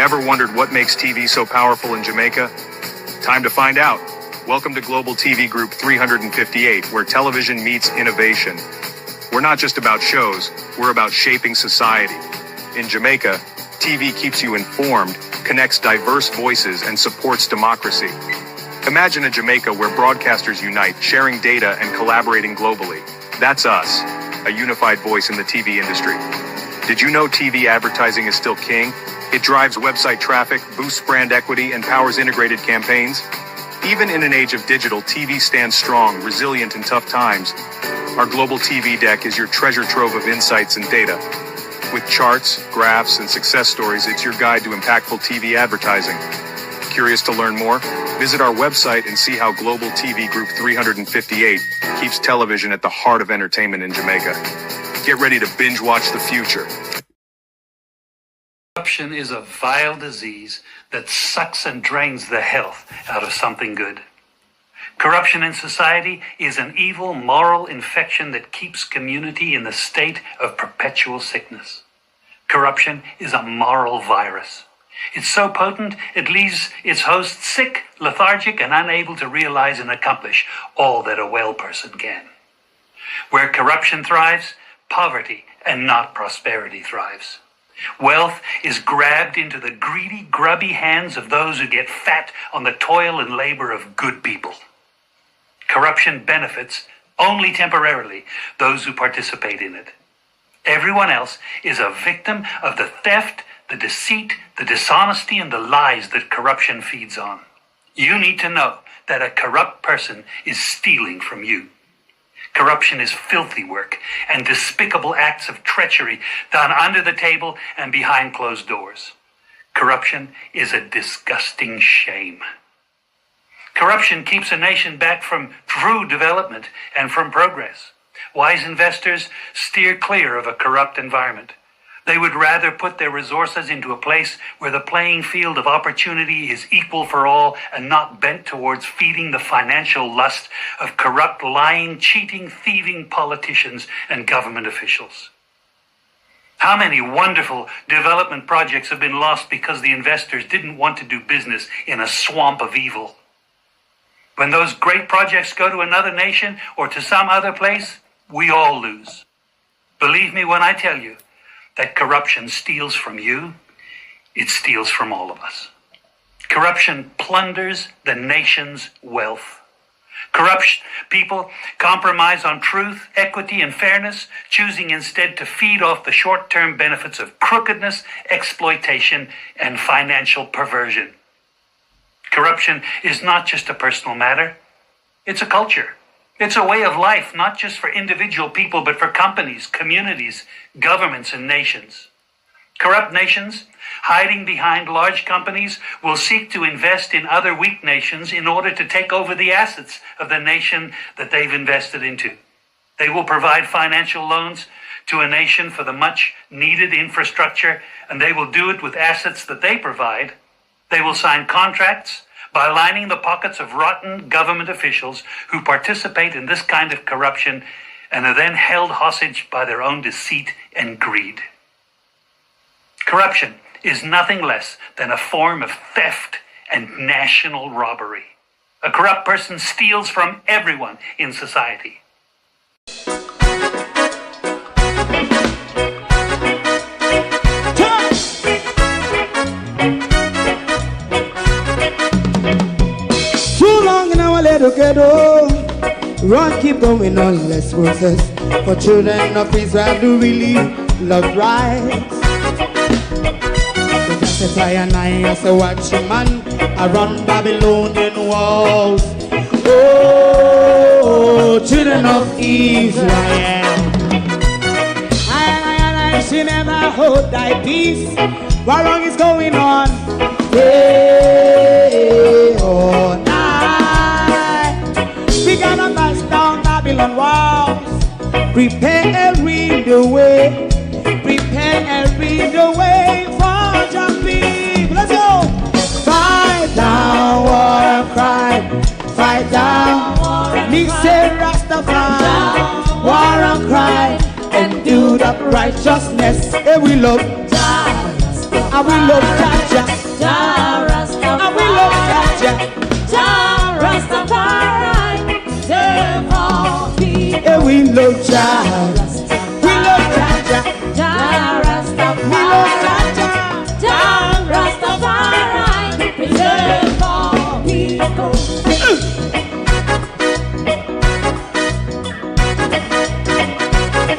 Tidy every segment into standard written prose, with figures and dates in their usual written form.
Ever wondered what makes TV so powerful in Jamaica? Time to find out. Welcome to Global TV Group 358, where television meets innovation. We're not just about shows, we're about shaping society. In Jamaica, TV keeps you informed, connects diverse voices, and supports democracy. Imagine a Jamaica where broadcasters unite, sharing data and collaborating globally. That's us, a unified voice in the TV industry. Did you know TV advertising is still king? It drives website traffic, boosts brand equity, and powers integrated campaigns. Even in an age of digital, TV stands strong, resilient in tough times. Our Global TV deck is your treasure trove of insights and data. With charts, graphs, and success stories, it's your guide to impactful TV advertising. Curious to learn more? Visit our website and see how Global TV Group 358 keeps television at the heart of entertainment in Jamaica. Get ready to binge watch the future. Corruption is a vile disease that sucks and drains the health out of something good. Corruption in society is an evil moral infection that keeps community in a state of perpetual sickness. Corruption is a moral virus. It's so potent, it leaves its host sick, lethargic, and unable to realize and accomplish all that a well person can. Where corruption thrives, poverty and not prosperity thrives. Wealth is grabbed into the greedy, grubby hands of those who get fat on the toil and labor of good people. Corruption benefits, only temporarily, those who participate in it. Everyone else is a victim of the theft, the deceit, the dishonesty, and the lies that corruption feeds on. You need to know that a corrupt person is stealing from you. Corruption is filthy work and despicable acts of treachery done under the table and behind closed doors. Corruption is a disgusting shame. Corruption keeps a nation back from true development and from progress. Wise investors steer clear of a corrupt environment. They would rather put their resources into a place where the playing field of opportunity is equal for all and not bent towards feeding the financial lust of corrupt, lying, cheating, thieving politicians and government officials. How many wonderful development projects have been lost because the investors didn't want to do business in a swamp of evil? When those great projects go to another nation or to some other place, we all lose. Believe me when I tell you that corruption steals from you, it steals from all of us. Corruption plunders the nation's wealth. Corrupt people compromise on truth, equity, and fairness, choosing instead to feed off the short-term benefits of crookedness, exploitation, and financial perversion. Corruption is not just a personal matter, it's a culture. It's a way of life, not just for individual people, but for companies, communities, governments, and nations. Corrupt nations, hiding behind large companies, will seek to invest in other weak nations in order to take over the assets of the nation that they've invested into. They will provide financial loans to a nation for the much needed infrastructure, and they will do it with assets that they provide. They will sign contracts by lining the pockets of rotten government officials who participate in this kind of corruption and are then held hostage by their own deceit and greed. Corruption is nothing less than a form of theft and national robbery. A corrupt person steals from everyone in society. Ghetto, run, keep going on, less process. For children of Israel do really love rights. So just as I and I as a watching man, I run Babylonian walls. Oh, children of Israel, I she never hold thy peace. What wrong is going on? Hey, oh, we gonna bust down Babylon walls. Prepare the way. Prepare the way for your people. Let's go. Fight down war cry. Fight down. Me say Rastafari. War and cry. And do the righteousness. And we love Jah. And we love Jah. we love Jah. We love Jah. Jah Rastafari. We love Jah. Jah Rastafari. Preserve our people.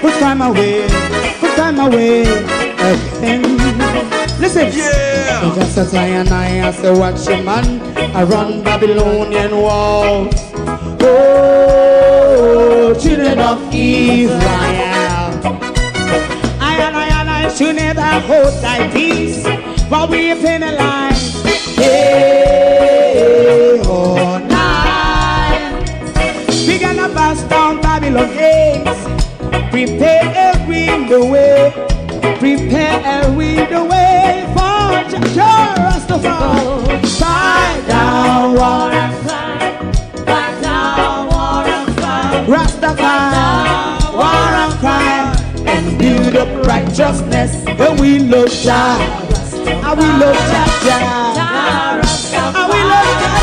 Put time away again. Listen, yeah. Just as I and I say, watch your man, I run Babylonian walls. Oh, children of Israel, I and I should never hold thy peace, while we penalize. Hey, oh, night. We gonna bust down Babylon gates. Prepare the way, prepare the way for Jah Rastafari. Fight down war and fight, Fight down war and fight. Rastafari, war and crime, and build up righteousness. And we love Jah, and we love Jah. Jah And we love Rastafari.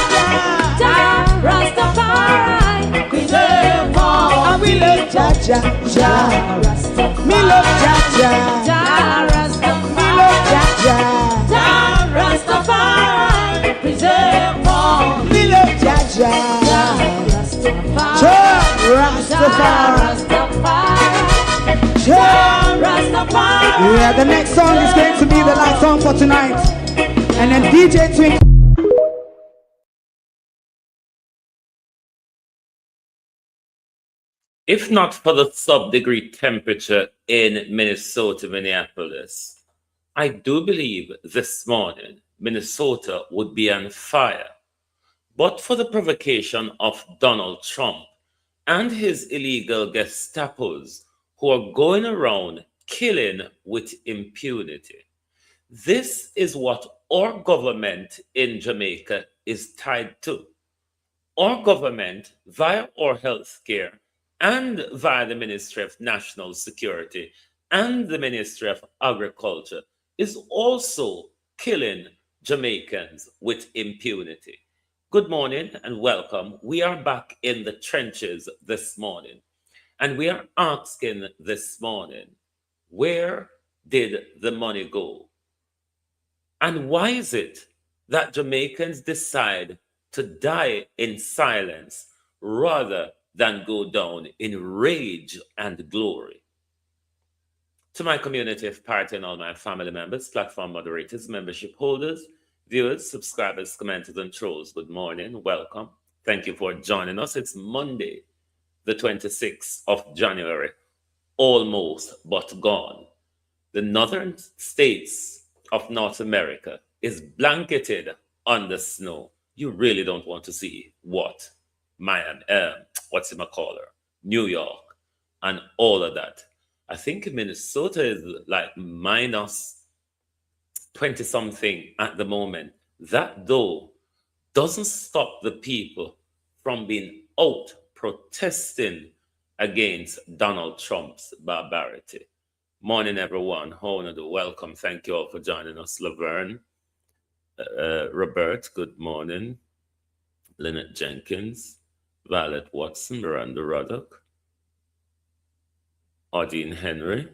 Jah. Jah Rastafari. Preserve all. And we love Jah. Jah Rastafari. Me love Jah. Jah Rastafari. Me love Jah. Jah Rastafari. Preserve all. Me love Jah. Jah Rastafari. Jah Rastafari. Jah Rastafari. Yeah, the next song is going to be the last song for tonight. And then DJ Twink. If not for the sub-degree temperature in Minnesota, Minneapolis, I do believe this morning Minnesota would be on fire. But for the provocation of Donald Trump and his illegal Gestapos who are going around killing with impunity. This is what our government in Jamaica is tied to. Our government, via our health care and via the Ministry of National Security and the Ministry of Agriculture, is also killing Jamaicans with impunity. Good morning and welcome. We are back in the trenches this morning, and we are asking this morning, where did the money go? And why is it that Jamaicans decide to die in silence rather than go down in rage and glory? To my community of party and all my family members, platform moderators, membership holders, viewers, subscribers, commenters, and trolls, good morning, welcome. Thank you for joining us. It's Monday, the 26th of January, almost but gone. The northern states of North America is blanketed under snow. You really don't want to see what Miami, New York, and all of that. I think Minnesota is like minus 20 something at the moment. That though doesn't stop the people from being out protesting against Donald Trump's barbarity. Morning, everyone. Honor, welcome. Thank you all for joining us. Laverne, Robert, good morning. Lynette Jenkins, Violet Watson, Miranda Ruddock, Audine Henry,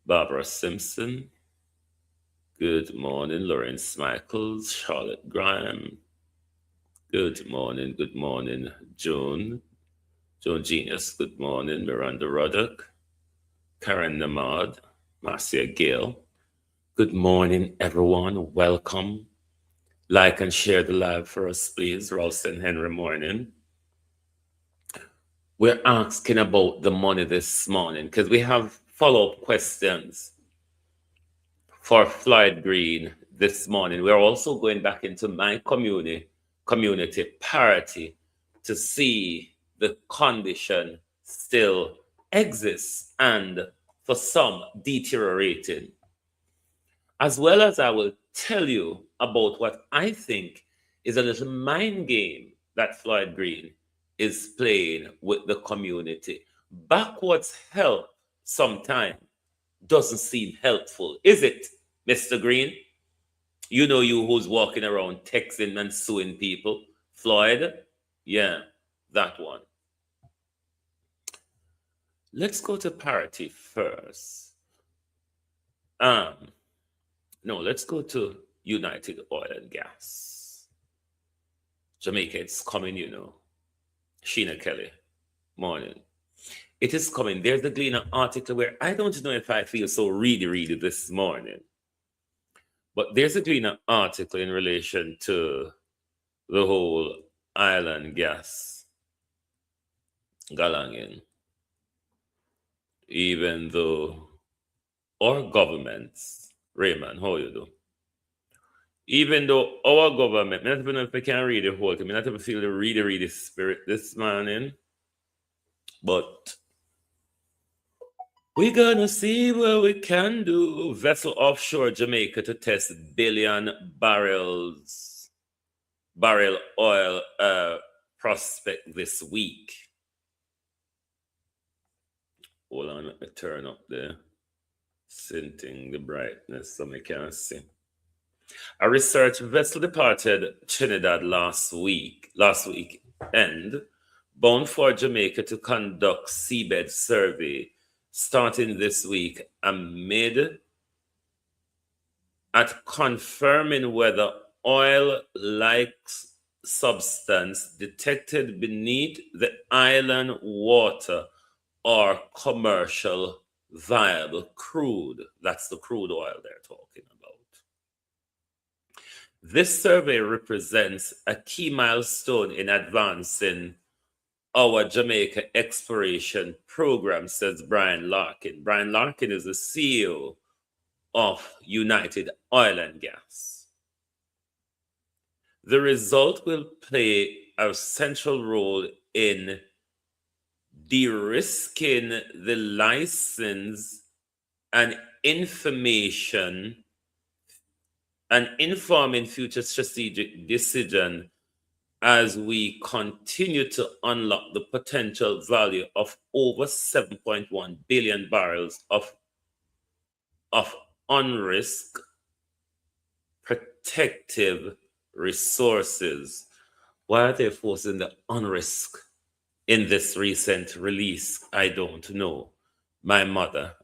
Barbara Simpson, good morning. Lawrence Michaels, Charlotte Graham, good morning. Joan Genius, good morning. Miranda Ruddock, Karen Namad, Marcia Gale, good morning, everyone. Welcome. Like and share the live for us, please. Ralston Henry, morning. We're asking about the money this morning because we have follow-up questions for Floyd Green this morning. We're also going back into my community parity to see the condition still exists and for some deteriorating. As well as I will tell you about what I think is a little mind game that Floyd Green is playing with the community. Backwards help sometimes doesn't seem helpful, is it, Mr. Green? You know, you who's walking around texting and suing people. Floyd, yeah, that one. Let's go to parity first. No, let's go to United Oil and Gas. Jamaica, it's coming, Sheena Kelly, morning. It is coming. There's the Gleaner article where I don't know if I feel so ready this morning. But there's a Gleaner article in relation to the whole island gas galangin. Even though our governments, Raymond, how you do? Even though our government, I don't even know if I can read the whole thing, I not even feel the ready spirit this morning. But we're gonna see what we can do. Vessel offshore Jamaica to test barrel oil prospect this week. Hold on, let me turn up the scenting, the brightness so I can see. A research vessel departed Trinidad last weekend, bound for Jamaica to conduct seabed survey starting this week amid at confirming whether oil-like substance detected beneath the island water or commercial viable crude. That's the crude oil they're talking about. This survey represents a key milestone in advancing our Jamaica exploration program, says Brian Larkin. Brian Larkin is the CEO of United Oil and Gas. The result will play a central role in de-risking the license and information and informing future strategic decision as we continue to unlock the potential value of over 7.1 billion barrels of unrisked protective resources. Why are they forcing the unrisked in this recent release? I don't know. Myra.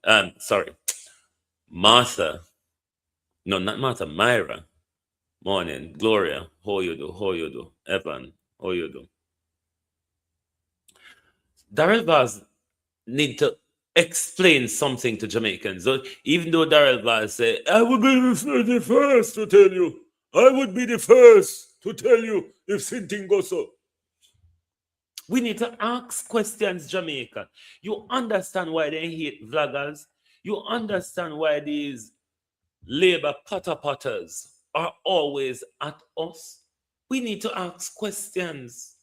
No, not Martha, Myra. Morning. Gloria, how you do? Evan, how you do? Darrell Vaz need to explain something to Jamaicans. So even though Darrell Vaz said, I would be the first to tell you. I would be the first to tell you if something goes up. We need to ask questions, Jamaica. You understand why they hate vloggers? You understand why these Labour potters are always at us? We need to ask questions.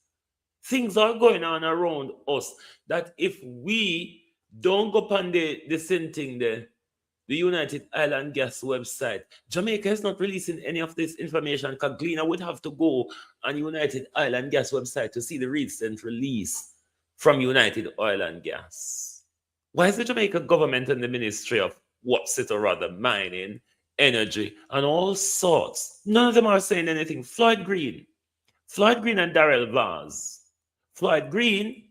Things are going on around us that if we don't go on the same thing there, the United Island Gas website, Jamaica is not releasing any of this information because Gleaner would have to go on United Island Gas website to see the recent release from United Oil and Gas. Why is the Jamaica government and the Ministry of what's it or other, mining, energy, and all sorts, none of them are saying anything? Floyd Green and Darrell Vaz. Floyd Green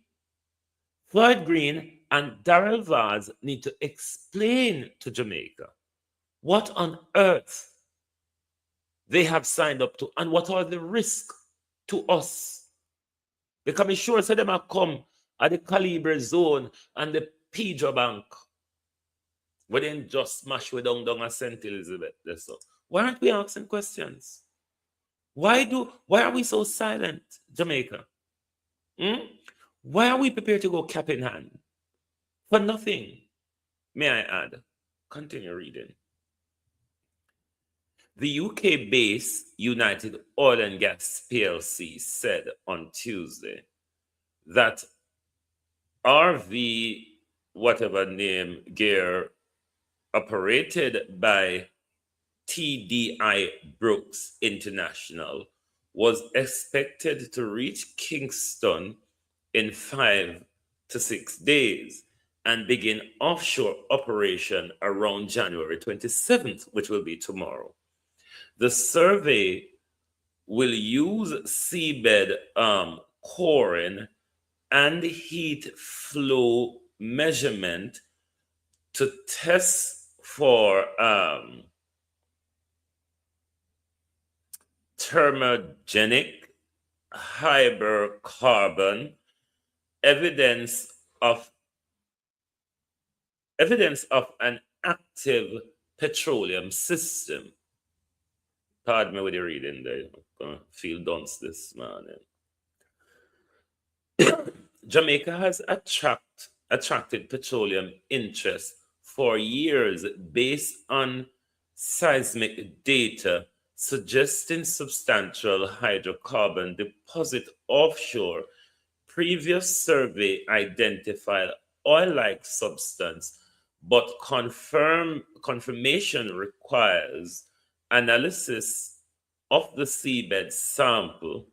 and Darrell Vaz need to explain to Jamaica what on earth they have signed up to and what are the risks to us. Because I'm sure so them have come at the Calibre zone and the Pedro Bank. We didn't just smash we down at St. Elizabeth. So why aren't we asking questions? Why are we so silent, Jamaica? Why are we prepared to go cap in hand? For nothing. May I add? Continue reading. The UK-based United Oil and Gas PLC said on Tuesday that RV, whatever name, gear operated by TDI Brooks International was expected to reach Kingston in 5 to 6 days and begin offshore operation around January 27th, which will be tomorrow. The survey will use seabed coring and heat flow measurement to test for thermogenic hydrocarbon evidence of an active petroleum system. Pardon me with the reading there. I'm gonna feel dunce this morning. Jamaica has attracted petroleum interest for years based on seismic data suggesting substantial hydrocarbon deposit offshore. Previous survey identified oil-like substance, but confirmation requires analysis of the seabed sample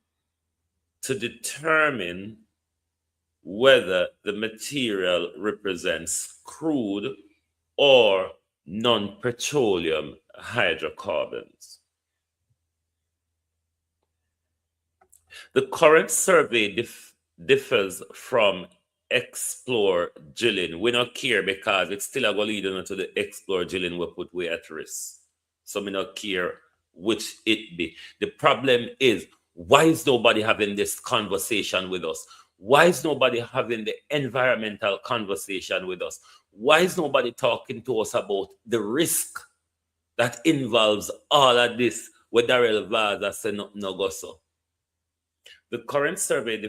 to determine whether the material represents crude or non-petroleum hydrocarbons. The current survey differs from Explore Drilling. We not care because it's still a go lead to the Explore Drilling we put way at risk. So we not care which it be. The problem is, why is nobody having this conversation with us? Why is nobody having the environmental conversation with us? Why is nobody talking to us about the risk that involves all of this? Where Darrell Vaza said no go so. The current survey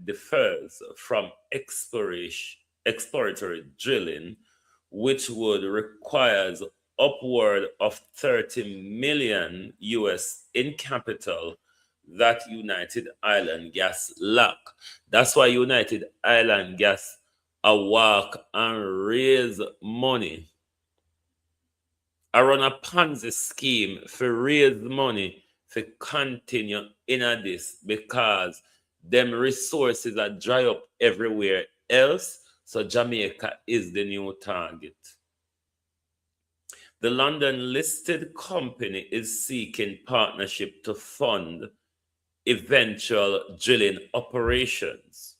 differs from exploratory drilling, which would require upward of 30 million US in capital that United Island Gas lack. That's why United Island Gas a walk and raise money. I run a Ponzi scheme for raise money to continue in this because them resources are dry up everywhere else. So Jamaica is the new target. The London listed company is seeking partnership to fund eventual drilling operations.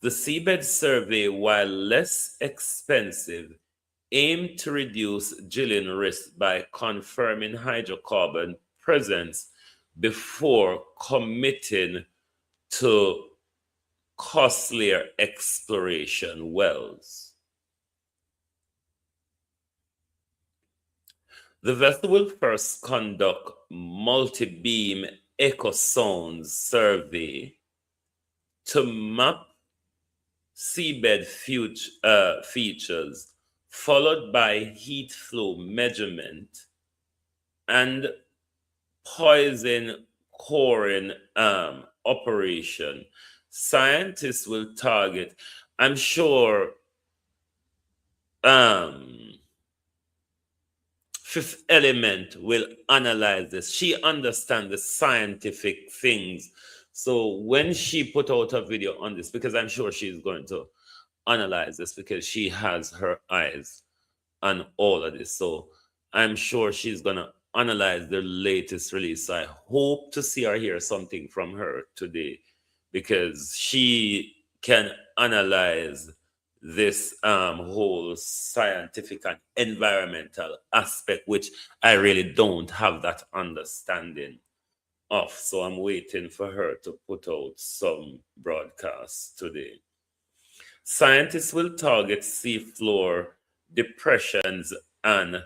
The seabed survey, while less expensive, aimed to reduce drilling risk by confirming hydrocarbon presence before committing to costlier exploration wells. The vessel will first conduct multi-beam echo sound survey to map seabed features, followed by heat flow measurement and poison coring operation. Scientists will target, I'm sure, Fifth Element will analyze this. She understands the scientific things. So when she put out a video on this, because I'm sure she's going to analyze this because she has her eyes on all of this. So I'm sure she's going to analyze the latest release. I hope to see or hear something from her today because she can analyze this whole scientific and environmental aspect, which I really don't have that understanding of. So I'm waiting for her to put out some broadcasts today. Scientists will target seafloor depressions and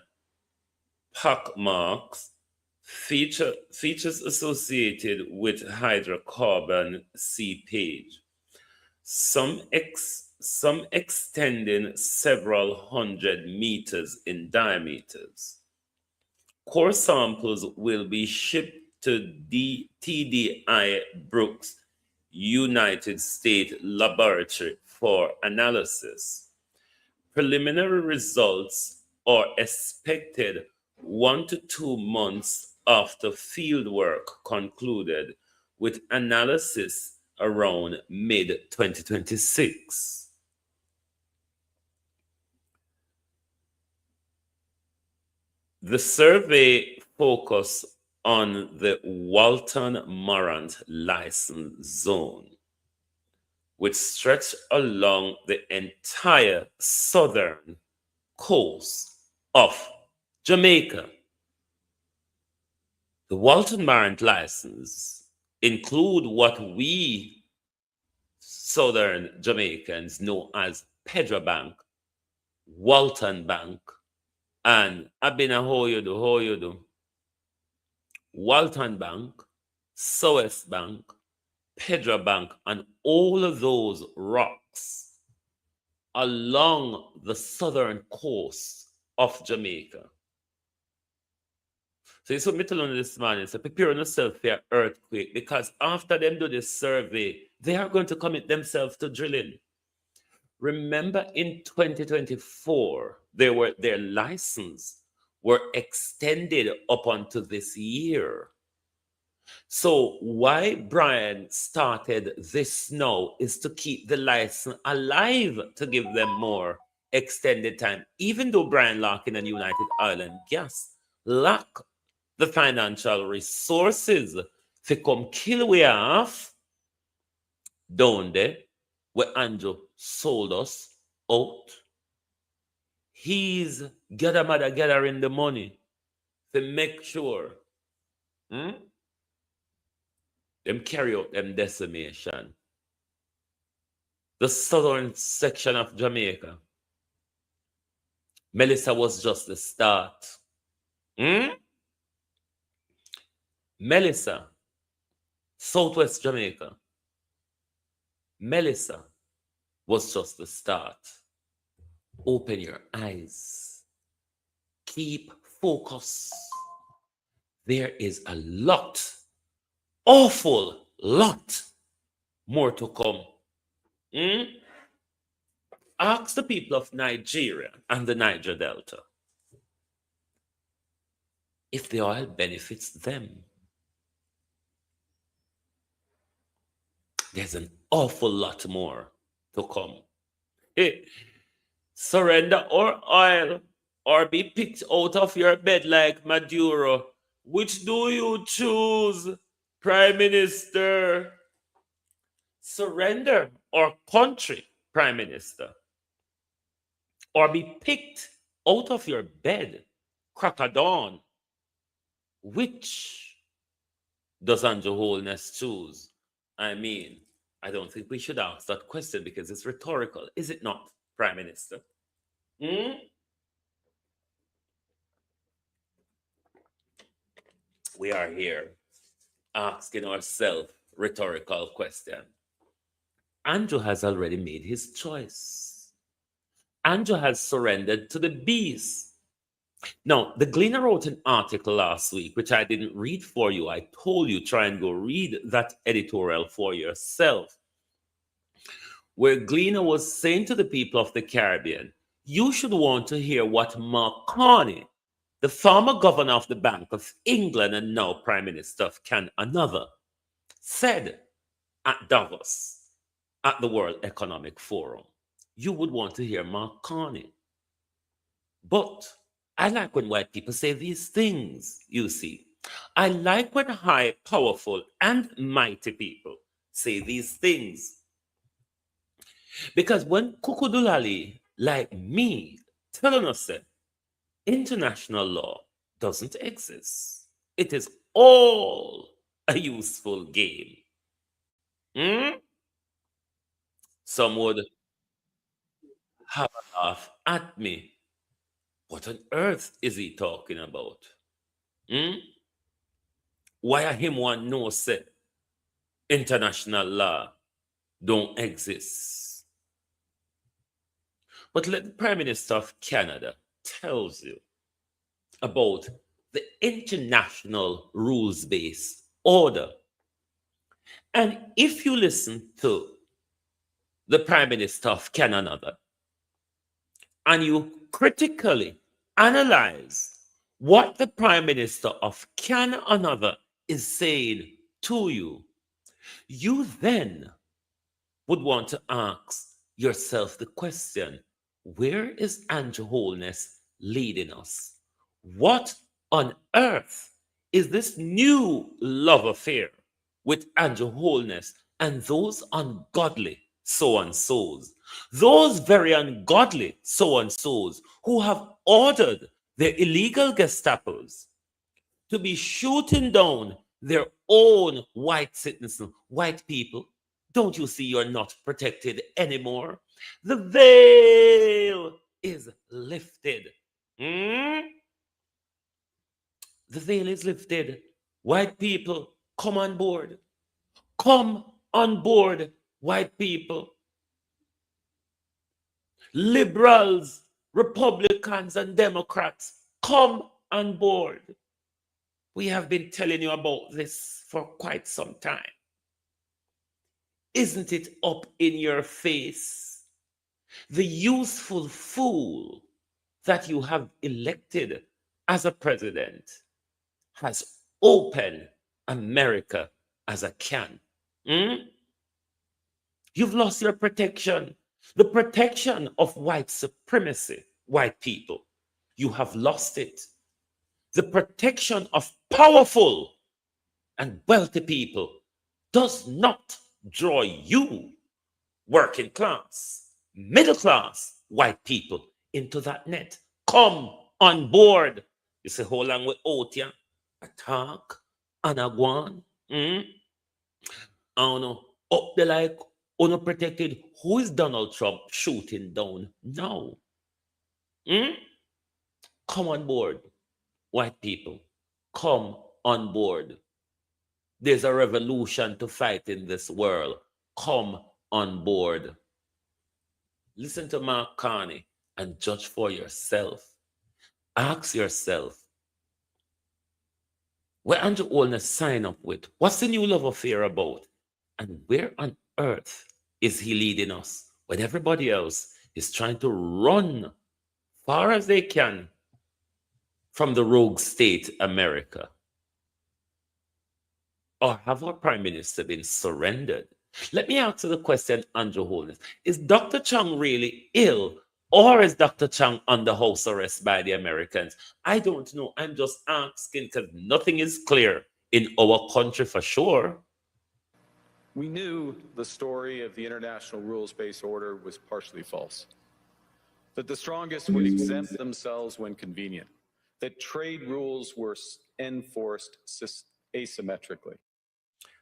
pockmarks, features associated with hydrocarbon seepage, some extending several hundred meters in diameters. Core samples will be shipped to the TDI Brooks United States Laboratory for analysis. Preliminary results are expected 1 to 2 months after fieldwork concluded, with analysis around mid-2026. The survey focused on the Walton Morant license zone, which stretch along the entire southern coast of Jamaica. The Walton Marant license include what we southern Jamaicans know as Pedro Bank, Walton Bank, and Abina how you do, Walton Bank, South Bank, Pedro Bank, and all of those rocks along the southern coast of Jamaica. So it's what me tell you this morning. So prepare yourself for an earthquake, because after them do this survey, they are going to commit themselves to drilling. Remember in 2024, their license were extended up unto this year. So why Brian started this now is to keep the license alive, to give them more extended time. Even though Brian Larkin and United Island Gas lack the financial resources to come kill we off down there where Andrew sold us out. He's gathering the money to make sure them carry out them decimation. The southern section of Jamaica, Melissa was just the start. Melissa, Southwest Jamaica, Melissa was just the start. Open your eyes. Keep focus. There is a lot, awful lot more to come. Ask the people of Nigeria and the Niger Delta if the oil benefits them. There's an awful lot more to come. Surrender or oil, or be picked out of your bed like Maduro. Which do you choose, Prime Minister? Surrender or country, Prime Minister, or be picked out of your bed, crack of dawn. Which does Andrew Holness choose? I mean, I don't think we should ask that question because it's rhetorical, is it not, Prime Minister? We are here asking ourselves rhetorical question. Andrew has already made his choice. Andrew has surrendered to the beast. Now, the Gleaner wrote an article last week, which I didn't read for you. I told you, try and go read that editorial for yourself, where Gleaner was saying to the people of the Caribbean, you should want to hear what Mark Carney, the former governor of the Bank of England and now Prime Minister of Canada, said at Davos at the World Economic Forum. You would want to hear Mark Carney. But I like when white people say these things, you see. I like when high, powerful, and mighty people say these things. Because when Kukudulali, like me, telling us that international law doesn't exist, it is all a useful game. Some would have a laugh at me. What on earth is he talking about? Why are him one no say international law don't exist? But let the Prime Minister of Canada tells you about the international rules-based order. And if you listen to the Prime Minister of Canada and you critically analyze what the Prime Minister of Canada is saying to you, you then would want to ask yourself the question, where is Andrew Holness leading us? What on earth is this new love affair with Andrew Holness and those ungodly so and so's, those very ungodly so and so's who have ordered their illegal Gestapos to be shooting down their own white citizens, white people. Don't you see you're not protected anymore? The veil is lifted. Hmm? The veil is lifted. White people, come on board. Come on board, white people. Liberals, Republicans, and Democrats, come on board. We have been telling you about this for quite some time. Isn't it up in your face? The useful fool that you have elected as a president has opened America as a can. You've lost your protection. The protection of white supremacy, white people. You have lost it. The protection of powerful and wealthy people does not draw you, working class, middle class, white people, into that net. Come on board. You say, hold on with Otia, attack, Anaguan. I don't know, up the like, unprotected. Who is Donald Trump shooting down now? Come on board, white people. Come on board. There's a revolution to fight in this world. Come on board. Listen to Mark Carney and judge for yourself. Ask yourself, where Andrew Holness sign up with? What's the new love affair about? And where on earth is he leading us when everybody else is trying to run far as they can from the rogue state America? Or have our prime minister been surrendered? Let me ask you the question, Andrew Holness. Is Dr. Chang really ill, or is Dr. Chang under house arrest by the Americans? I don't know. I'm just asking because nothing is clear in our country for sure. We knew the story of the international rules-based order was partially false, that the strongest would exempt themselves when convenient, that trade rules were enforced asymmetrically.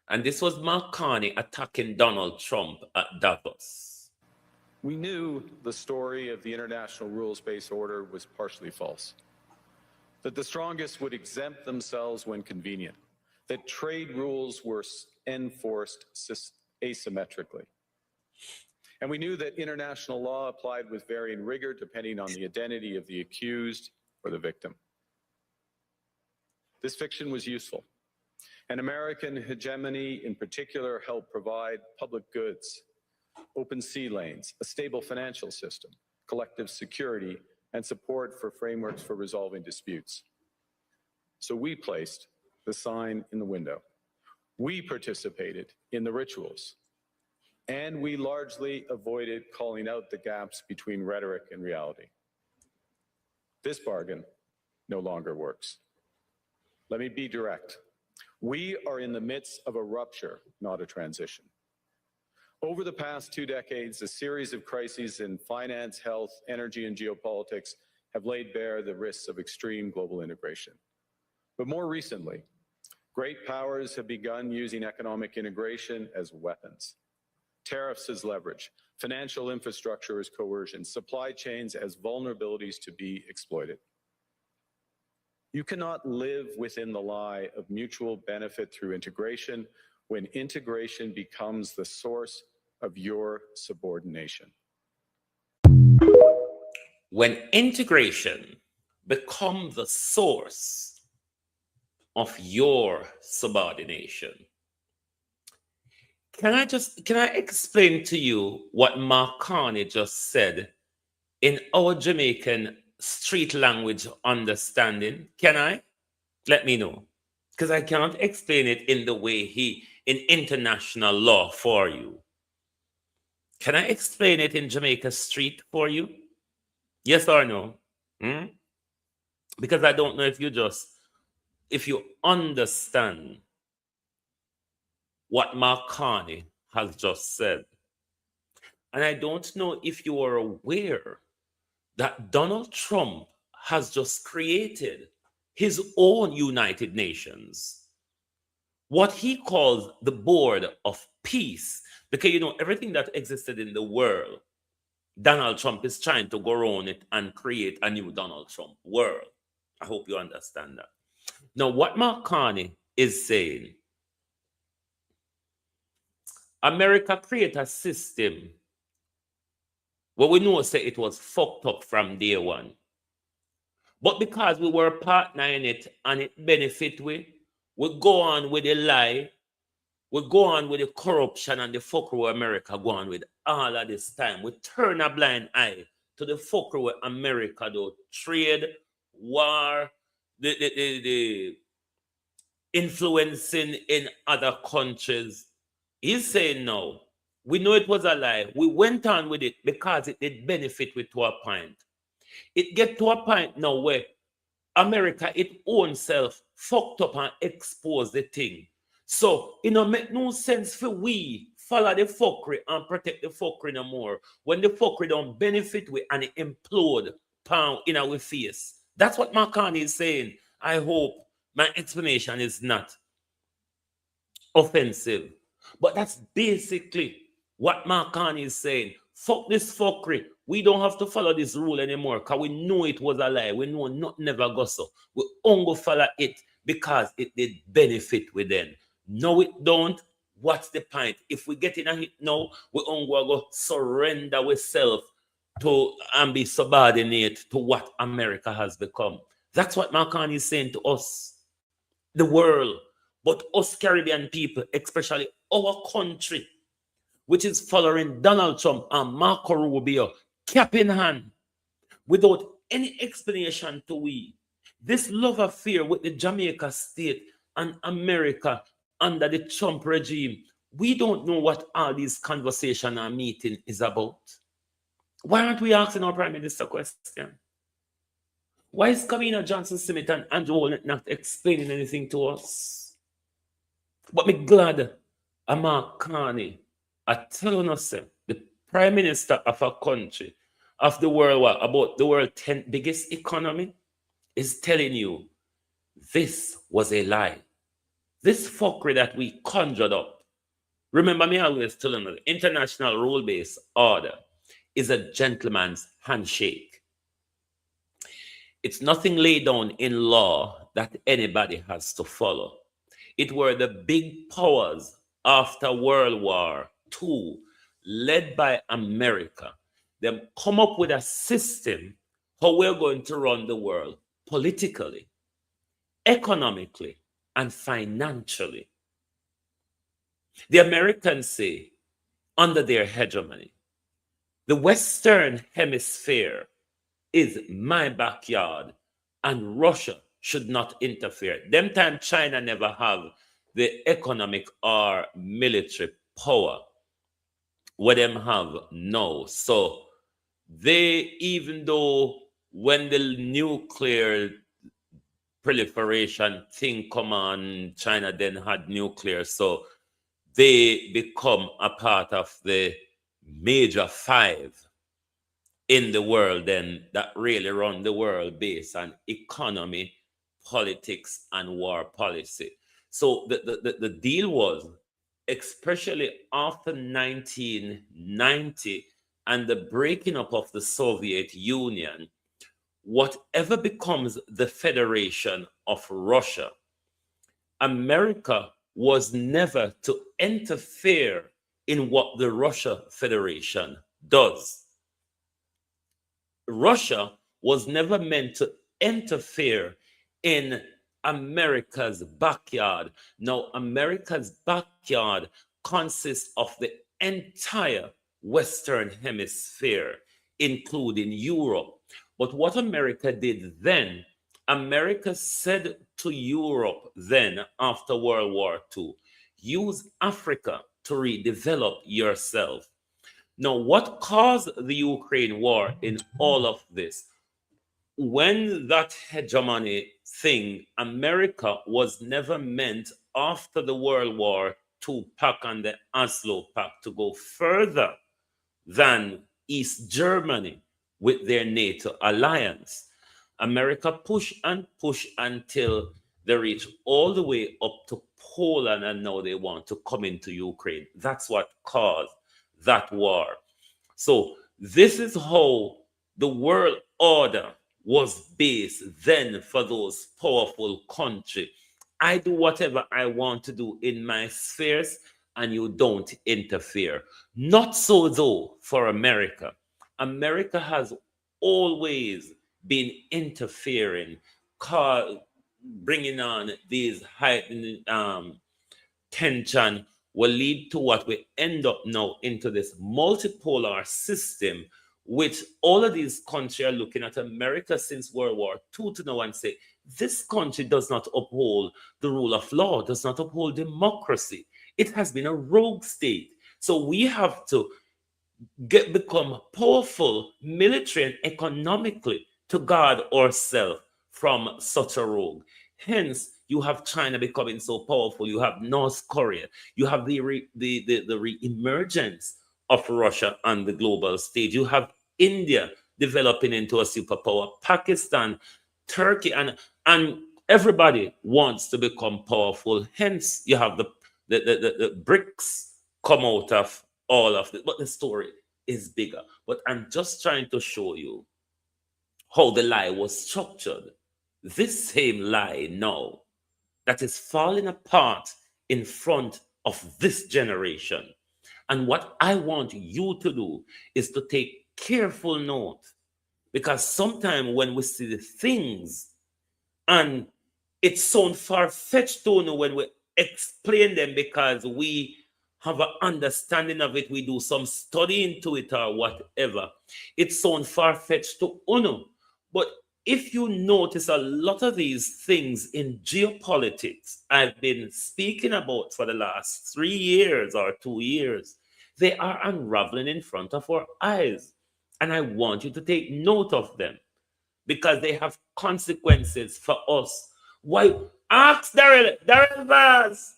And this was Mark Carney attacking Donald Trump at Davos. We knew the story of the international rules-based order was partially false, that the strongest would exempt themselves when convenient, that trade rules were enforced asymmetrically. And we knew that international law applied with varying rigor depending on the identity of the accused or the victim. This fiction was useful. And American hegemony in particular helped provide public goods, open sea lanes, a stable financial system, collective security, and support for frameworks for resolving disputes. So we placed the sign in the window. We participated in the rituals, and we largely avoided calling out the gaps between rhetoric and reality. This bargain no longer works. Let me be direct. We are in the midst of a rupture, not a transition. Over the past 2 decades, a series of crises in finance, health, energy, and geopolitics have laid bare the risks of extreme global integration. But more recently, great powers have begun using economic integration as weapons. Tariffs as leverage, financial infrastructure as coercion, supply chains as vulnerabilities to be exploited. You cannot live within the lie of mutual benefit through integration when integration becomes the source of your subordination. When integration becomes the source of your subordination. Can I explain to you what Mark Carney just said in our Jamaican street language understanding? Can I? Let me know. Because I cannot explain it in the way in international law for you. Can I explain it in Jamaica street for you? Yes or no? Because I don't know if you understand what Mark Carney has just said. And I don't know if you are aware that Donald Trump has just created his own United Nations, what he calls the Board of Peace. Because everything that existed in the world, Donald Trump is trying to go around it and create a new Donald Trump world. I hope you understand that. Now, what Mark Carney is saying, America create a system where we know say it was fucked up from day one. But because we were a partner in it and it benefit we go on with the lie, we go on with the corruption and the fuckery where America go on with all of this time. We turn a blind eye to the fuckery where America do trade, war, the influencing in other countries. He's saying no. We know it was a lie. We went on with it because it did benefit with to a point. It get to a point now where America, its own self, fucked up and exposed the thing. So, make no sense for we follow the fuckery and protect the fuckery no more. When the fuckery don't benefit we and it implode pound in our face. That's what Mark Carney is saying. I hope my explanation is not offensive. But that's basically what Mark Carney is saying. Fuck this fuckery. We don't have to follow this rule anymore because we know it was a lie. We know not never go so. We only follow it because it did benefit with them. No, it don't. What's the point? If we get in a hit now, we only go surrender ourselves to and be subordinate to what America has become. That's what Mark Carney is saying to us, the world, but us Caribbean people, especially our country, which is following Donald Trump and Marco Rubio, cap in hand, without any explanation to we. This love affair with the Jamaica state and America under the Trump regime, we don't know what all these conversation and meeting is about. Why aren't we asking our Prime Minister question? Why is Kamina Johnson-Smith and Andrew Holnett not explaining anything to us? But me glad Mark Carney are telling us the Prime Minister of a country of the world about the world 10th biggest economy is telling you this was a lie. This fuckery that we conjured up. Remember me always telling you, the international rule-based order is a gentleman's handshake. It's nothing laid down in law that anybody has to follow. It were the big powers after World War II, led by America, them come up with a system how we're going to run the world politically, economically, and financially. The Americans say, under their hegemony, the Western Hemisphere is my backyard and Russia should not interfere. Them time China never have the economic or military power what them have now. So they, even though when the nuclear proliferation thing come on, China then had nuclear, so they become a part of the major five in the world then that really run the world based on economy, politics, and war policy. So the deal was, especially after 1990 and the breaking up of the Soviet Union, whatever becomes the Federation of Russia, America was never to interfere in what the Russia Federation does. Russia was never meant to interfere in America's backyard. Now, America's backyard consists of the entire Western Hemisphere, including Europe. But what America did then, America said to Europe then, after World War II, use Africa to redevelop yourself. Now, what caused the Ukraine war in all of this? When that hegemony thing, America was never meant after the World War II Pact and the Oslo Pact to go further than East Germany with their NATO alliance. America push and push until they reach all the way up to Poland, and now they want to come into Ukraine. That's what caused that war. So this is how the world order was based then for those powerful countries. I do whatever I want to do in my spheres, and you don't interfere. Not so though for America. America has always been interfering, bringing on these heightened tension will lead to what we end up now into this multipolar system, which all of these countries are looking at America since World War II to now and say, this country does not uphold the rule of law, does not uphold democracy. It has been a rogue state. So we have to become powerful militarily and economically to guard ourselves from such a rogue. Hence, you have China becoming so powerful. You have North Korea. You have the re-emergence of Russia on the global stage. You have India developing into a superpower. Pakistan, Turkey, and everybody wants to become powerful. Hence, you have the BRICS come out of all of it. But the story is bigger. But I'm just trying to show you how the lie was structured. This same lie now that is falling apart in front of this generation. And what I want you to do is to take careful note, because sometimes when we see the things and it sounds far-fetched to know when we explain them because we have an understanding of it, we do some study into it or whatever, it sounds far-fetched to uno. But if you notice a lot of these things in geopolitics I've been speaking about for the last 3 years or 2 years, they are unraveling in front of our eyes. And I want you to take note of them because they have consequences for us. Why? Ask Darrell Vaz.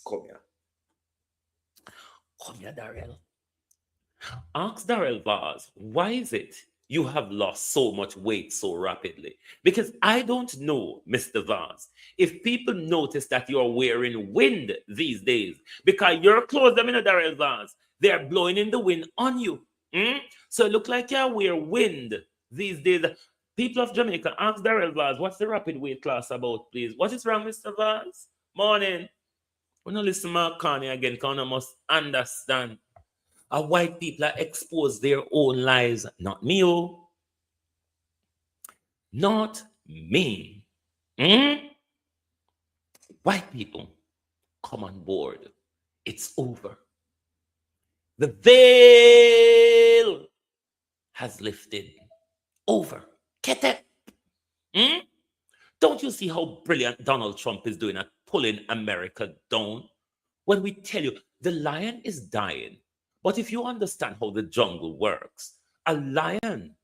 Come here. Come here, Darrell. Ask Darrell Vaz, why is it you have lost so much weight so rapidly? Because I don't know, Mr. Vaz, if people notice that you're wearing wind these days, because your clothes, I mean, Darrell Vaz, they're blowing in the wind on you. So it looks like you wear wind these days. People of Jamaica, ask Darrell Vaz, what's the rapid weight class about, please? What is wrong, Mr. Vaz? Morning. We're not listening to Mark Carney again, because I must understand. White people are exposed their own lies, not me, oh. Not me. White people, come on board. It's over. The veil has lifted. Over. Get it? Don't you see how brilliant Donald Trump is doing at pulling America down? When we tell you the lion is dying, but if you understand how the jungle works, a lion,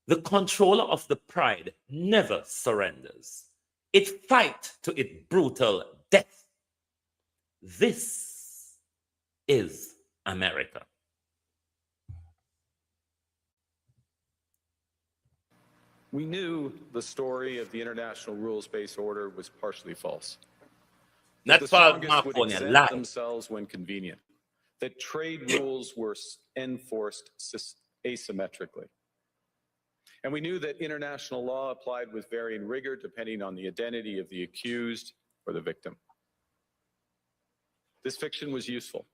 the controller of the pride, never surrenders. It fights to its brutal death. This is America. We knew the story of the international rules-based order was partially false. Not the false, strongest would Marconi, exempt lie. themselves when convenient. That trade rules were enforced asymmetrically. And we knew that international law applied with varying rigor depending on the identity of the accused or the victim. This fiction was useful.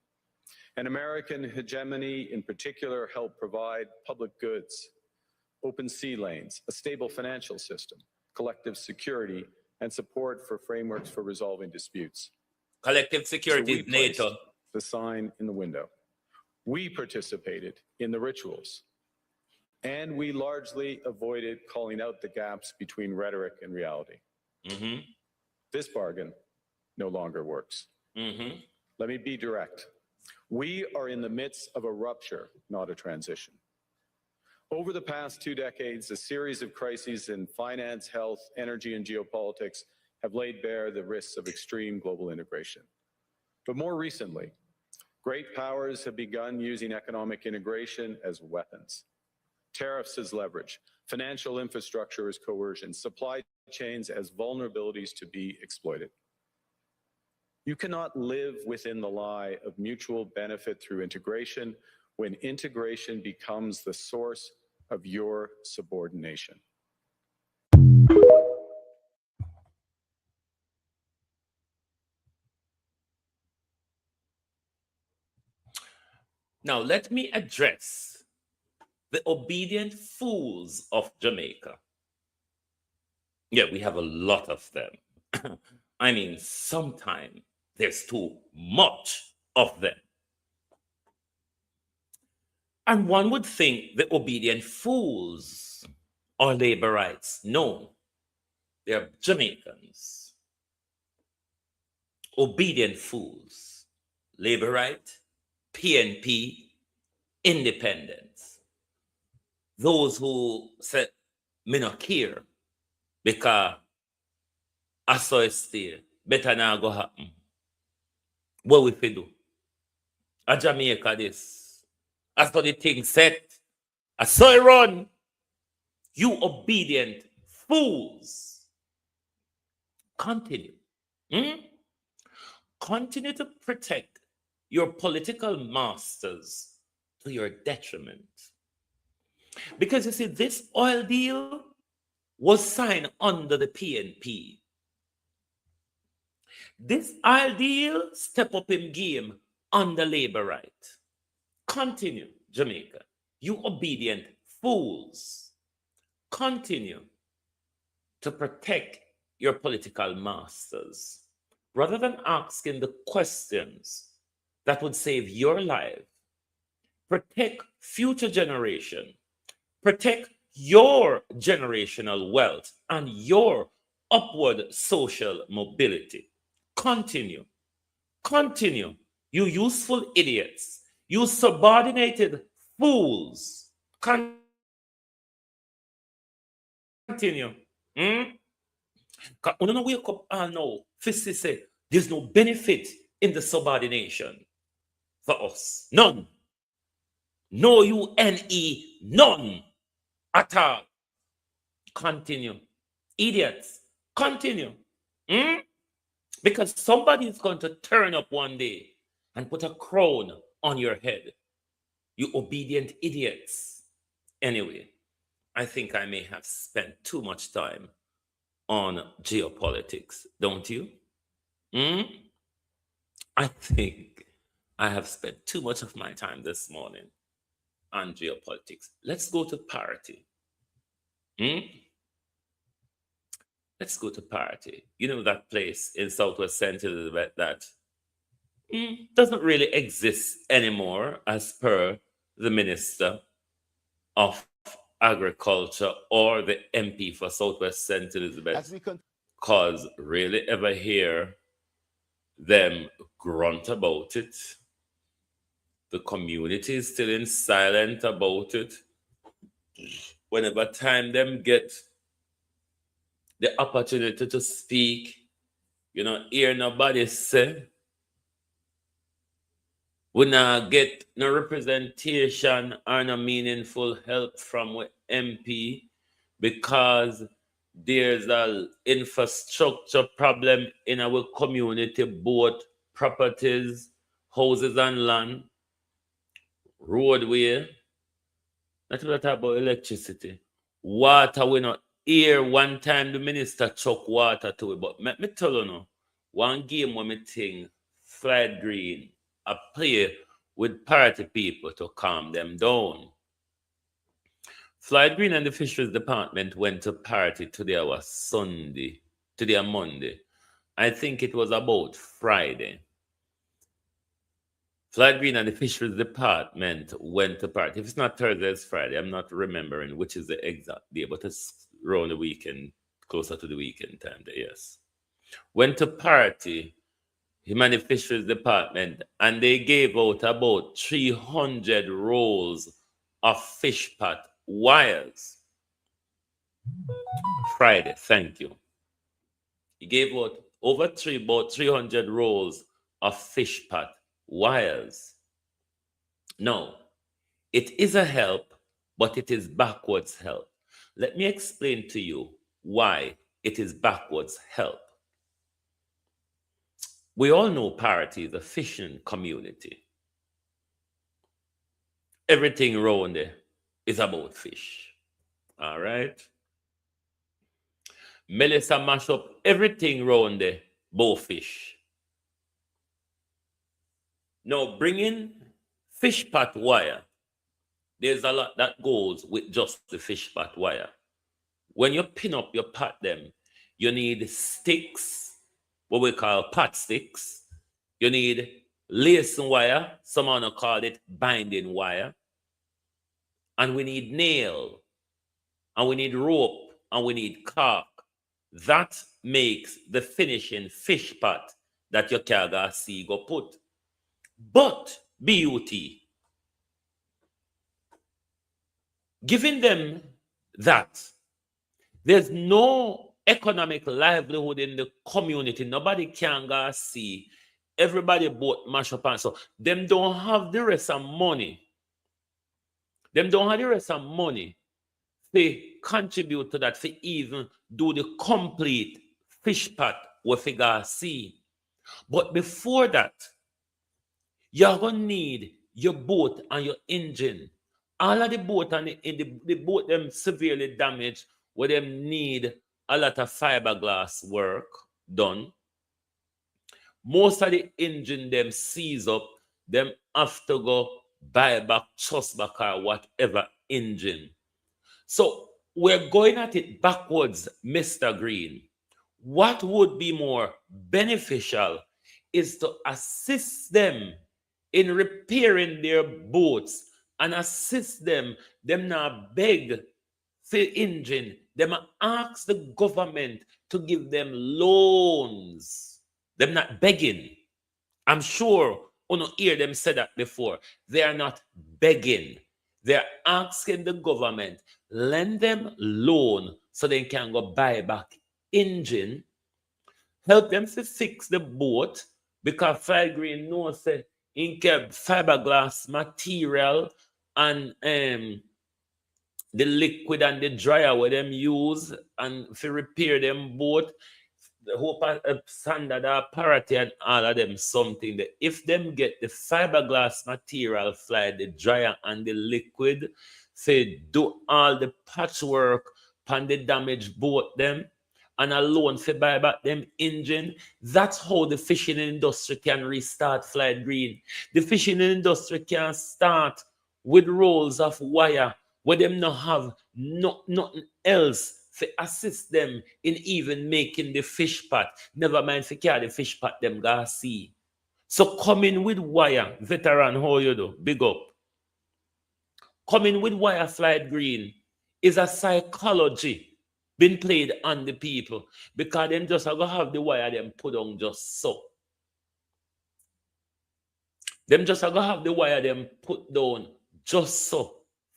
And American hegemony in particular helped provide public goods, open sea lanes, a stable financial system, collective security, and support for frameworks for resolving disputes. Collective security is NATO. The sign in the window. We participated in the rituals, and we largely avoided calling out the gaps between rhetoric and reality. This bargain no longer works. Let me be direct. We are in the midst of a rupture, not a transition. Over the past 2 decades, a series of crises in finance, health, energy, and geopolitics have laid bare the risks of extreme global integration. But more recently, Great powers have begun using economic integration as weapons. Tariffs as leverage, financial infrastructure as coercion, supply chains as vulnerabilities to be exploited. You cannot live within the lie of mutual benefit through integration when integration becomes the source of your subordination. Now, let me address the obedient fools of Jamaica. Yeah, we have a lot of them. I mean, sometimes there's too much of them. And one would think the obedient fools are laborites. No, they're Jamaicans. Obedient fools, laborite, PNP, independents. Those who said, me not care because I saw it still. Better now go happen. What we fi do? A Jamaica this. I saw the thing set. I saw it run. You obedient fools. Continue. Continue to protect your political masters to your detriment. Because you see, this oil deal was signed under the PNP. This oil deal step up in game under labor right. Continue, Jamaica. You obedient fools. Continue to protect your political masters. Rather than asking the questions that would save your life, protect future generation, protect your generational wealth and your upward social mobility. Continue, you useful idiots, you subordinated fools. Continue. We don't wake up and know, Fisty say, there's no benefit in the subordination for us. None. No UNE, none at all. Continue. Idiots, continue. Because somebody is going to turn up one day and put a crown on your head. You obedient idiots. Anyway, I think I may have spent too much time on geopolitics, don't you? I think I have spent too much of my time this morning on geopolitics. Let's go to parity. Let's go to parity. You know that place in Southwest St. Elizabeth that doesn't really exist anymore as per the Minister of Agriculture or the MP for Southwest St. Elizabeth. Because really ever hear them grunt about it. The community is still in silent about it. Whenever time them get the opportunity to speak, you know, hear nobody say, we not get no representation or no meaningful help from the MP because there's an infrastructure problem in our community, both properties, houses and land, roadway. Not to talk about electricity. Water, we not hear one time the minister chuck water to it. But me tell you now, one game when me think Floyd Green, I play with party people to calm them down. Floyd Green and the Fisheries Department went to party today or Monday. I think it was about Friday. Floyd Green and the Fisheries Department went to party. If it's not Thursday, it's Friday. I'm not remembering which is the exact day, but it's around the weekend, closer to the weekend time day, yes. Went to party, him and the Fisheries Department, and they gave out about 300 rolls of fish pot wires. Friday, thank you. He gave out about 300 rolls of fish pot wires. No, it is a help, but it is backwards help. Let me explain to you why it is backwards help. We all know Parity is a fishing community. Everything around there is about fish. All right? Melissa mash up everything around there, about fish. Now, bringing fish pot wire, there's a lot that goes with just the fish pot wire. When you pin up your pot them, you need sticks, what we call pot sticks. You need lacing wire, someone call it binding wire. And we need nail, and we need rope, and we need cork. That makes the finishing fish pot that you can go see go put. But BUT, giving them that, there's no economic livelihood in the community. Nobody can go see. Everybody bought mash up, and so them don't have the rest of money. Them don't have the rest of money to contribute to that, for even do the complete fish pot what we got see. But before that, you're gonna need your boat and your engine. All of the boat and the boat them severely damaged, where them need a lot of fiberglass work done. Most of the engine them seize up, them have to go buy back, trust back, or whatever engine. So we're going at it backwards, Mr. Green. What would be more beneficial is to assist them in repairing their boats and assist them not beg for engine. Them ask the government to give them loans. Them not begging. I'm sure you hear them say that before. They are not begging. They're asking the government, lend them loan so they can go buy back engine, help them to fix the boat, because Fly Green knows that in fiberglass material and the liquid and the dryer where them use and to repair them boat, the hope standard or Parity and all of them something that if them get the fiberglass material fly, the dryer and the liquid, say do all the patchwork on the damaged boat them and a loan for buy back them engine, that's how the fishing industry can restart, Fly Green. The fishing industry can start with rolls of wire where them not have nothing else to assist them in even making the fish pot. Never mind for carry the fish pot them go see. So coming with wire, veteran, how you do? Big up. Coming with wire, Fly Green, is a psychology been played on the people, because them just are gonna have the wire them put on just so. Them just are gonna have the wire them put down just so,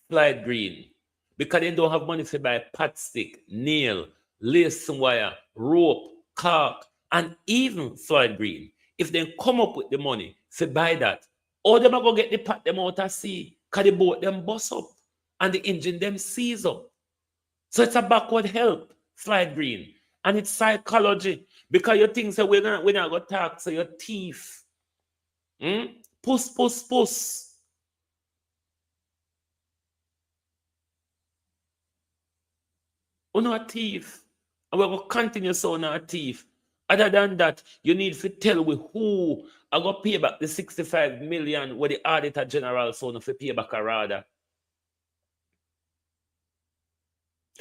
Fly Green. Because they don't have money to buy pot stick, nail, lace wire, rope, cork, and even Fly Green. If they come up with the money to buy that, or them are going to get the pot them out of sea, because the boat them bust up and the engine them seize up. So it's a backward help, Fly Green. And it's psychology. Because you think so we're not going to talk to your teeth. Puss, puss, puss. On our teeth. And we're going to continue so on our teeth. Other than that, you need to tell we who are going to pay back the 65 million where the Auditor General so to pay back a rather.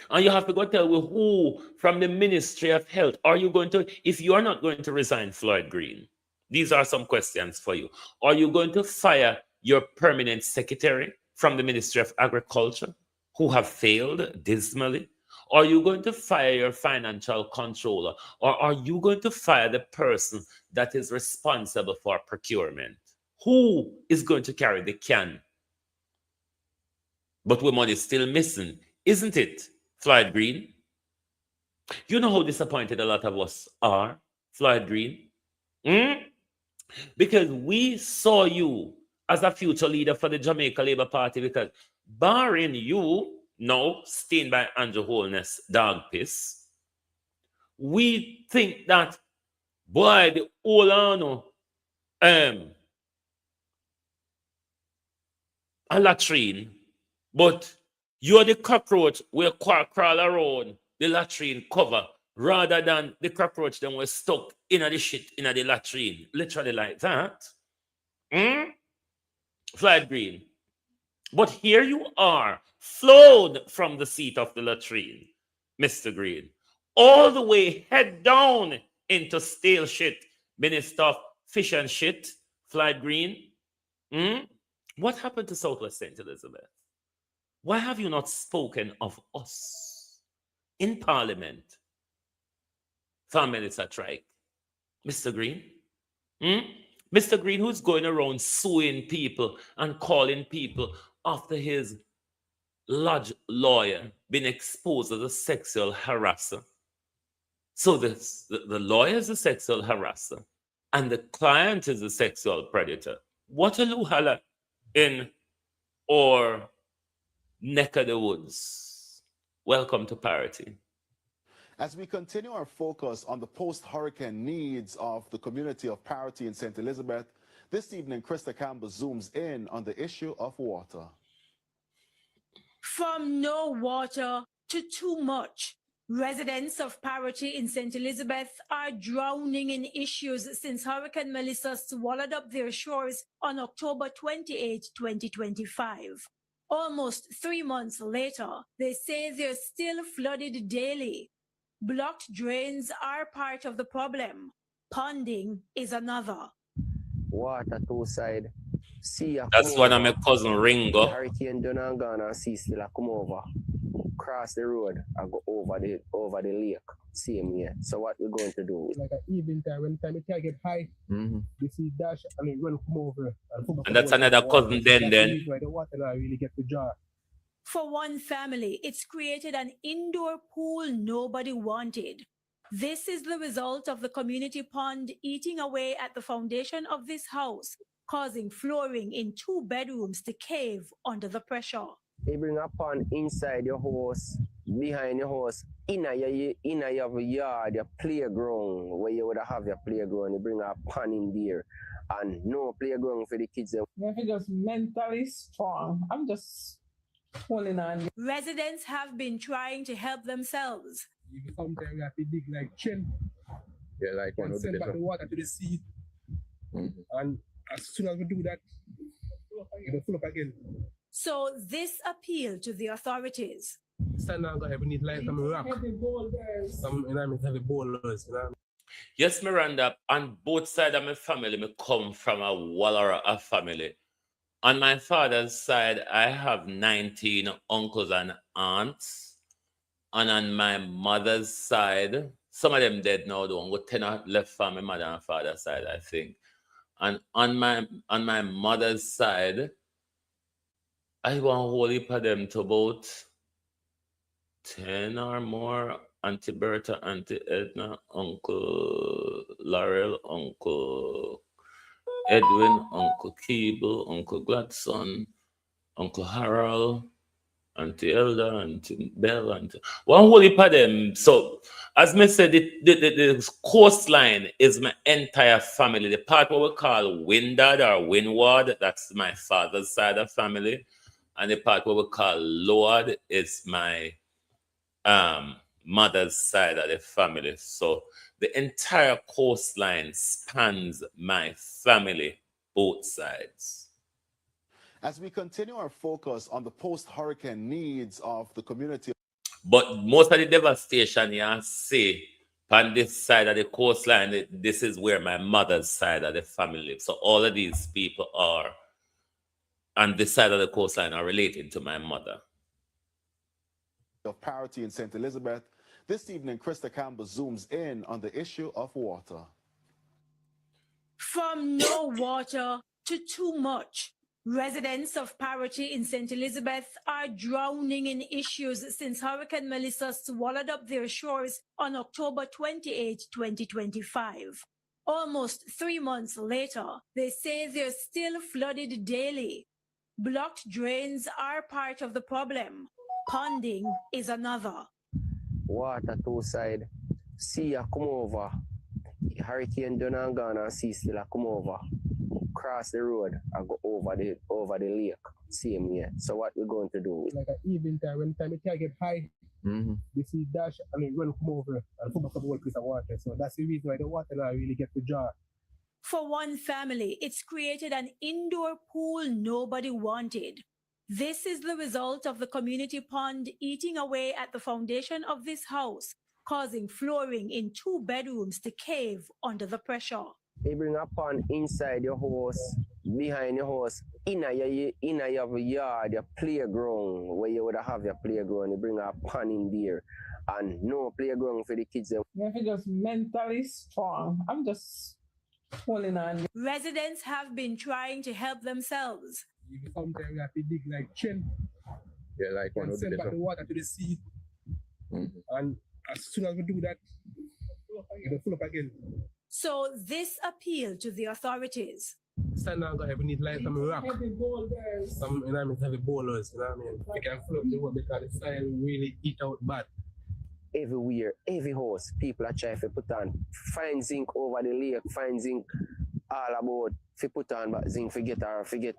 And you have to go tell we who from the Ministry of Health are you going to, if you are not going to resign, Floyd Green, these are some questions for you. Are you going to fire your permanent secretary from the Ministry of Agriculture who have failed dismally? Are you going to fire your financial controller? Or are you going to fire the person that is responsible for procurement? Who is going to carry the can? But with money still missing, isn't it, Floyd Green? You know how disappointed a lot of us are, Floyd Green? Because we saw you as a future leader for the Jamaica Labour Party, because barring you now stained by Andrew Holness dog piss, we think that, boy, the whole a latrine, but you're the cockroach will crawl around the latrine cover rather than the cockroach then was stuck in the shit in the latrine. Literally like that. Flight Green. But here you are, flown from the seat of the latrine, Mr. Green, all the way head down into stale shit, Minister of Fish and Shit, Flight Green. What happened to Southwest St. Elizabeth? Why have you not spoken of us in Parliament for Melissa Trike? Mr. Green? Mr. Green, who's going around suing people and calling people after his lodge lawyer been exposed as a sexual harasser. So the lawyer is a sexual harasser and the client is a sexual predator. What a luhala in our neck of the woods. Welcome to Parity. As we continue our focus on the post-hurricane needs of the community of Parity in St. Elizabeth, this evening, Krista Campbell zooms in on the issue of water. From no water to too much, residents of Parity in St. Elizabeth are drowning in issues since Hurricane Melissa swallowed up their shores on October 28, 2025. Almost 3 months later, they say they're still flooded daily. Blocked drains are part of the problem. Ponding is another. Water two side. Sea That's one of my cousin Ringo. Hurricane done and gone and sea still come over. Cross the road and go over the lake. Same year. So what we're going to do? Like an evening time, when time it can get high, we see dash and it will come over. And that's another cousin then. The water now really get the jar. For one family, it's created an indoor pool nobody wanted. This is the result of the community pond eating away at the foundation of this house, causing flooring in 2 bedrooms to cave under the pressure. They bring a pond inside your house, behind your house, in your yard, your playground, where you would have your playground. You bring a pond in there, and no playground for the kids. If you're just mentally strong, I'm just holding on. Residents have been trying to help themselves. If you come there, we have to dig like chin. Yeah, like one and send back the water to the sea. And as soon as we do that, it'll fill up again. So this appeal to the authorities. Stand down, we need like some rock. Some heavy boulders, Yes, Miranda, on both sides of my family, me come from a Wallara family. On my father's side, I have 19 uncles and aunts. And on my mother's side, some of them dead now, though. 10 are left from my mother and father's side, I think. And on my mother's side, I want a whole heap of them to about 10 or more. Auntie Bertha, Auntie Edna, Uncle Laurel, Uncle Edwin, Uncle Keeble, Uncle Gladson, Uncle Harold, Auntie Elder, Auntie Bell, one whole heap of them. So, as I said, the coastline is my entire family. The part what we call Windad or Windward, that's my father's side of family. And the part what we call Lord is my mother's side of the family. So the entire coastline spans my family, both sides. As we continue our focus on the post-hurricane needs of the community. But most of the devastation you see on this side of the coastline, this is where my mother's side of the family lives. So all of these people are on this side of the coastline are related to my mother. Of Parity in St. Elizabeth, this evening, Krista Campbell zooms in on the issue of water. From no water to too much, residents of Parity in St. Elizabeth are drowning in issues since Hurricane Melissa swallowed up their shores on October 28, 2025. Almost 3 months later, they say they're still flooded daily. Blocked drains are part of the problem. Ponding is another. Water two side. Sea a come over. Hurricane done and gone and sea still a come over. Cross the road and go over the lake. Same year. So what we're going to do? Like an evening time, when time it can get high, we see dash and it will come over and come up with a whole piece of water. So that's the reason why the water now really get the jar. For one family, it's created an indoor pool nobody wanted. This is the result of the community pond eating away at the foundation of this house, causing flooring in 2 bedrooms to cave under the pressure. They bring a pond inside your house, behind your house, in your yard, your playground, where you would have your playground. They bring a pond in there, and no playground for the kids. If you're just mentally strong, I'm just holding on. Residents have been trying to help themselves. Sometimes we have to dig like chin. Yeah, like one and of send back the water to the sea. And as soon as we do that, it'll fill up again. So this appeal to the authorities. Stand down, we need like some rock. Some, heavy boulders, We can fill up the water because the soil really eat out bad. Everywhere, every house, people are trying to put on fine zinc over the lake, fine zinc all about to put on but zinc forget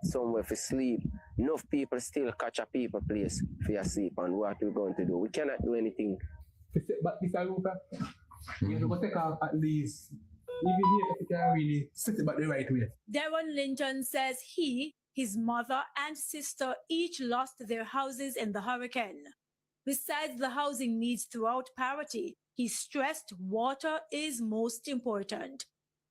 somewhere for sleep. Enough people still catch a people place for your sleep, and what we're going to do? We cannot do anything. But this I hope you have to take off at least. Even here, if you can really sit it back the right way. Darren Linton says he, his mother, and sister each lost their houses in the hurricane. Besides the housing needs throughout Parity, he stressed water is most important.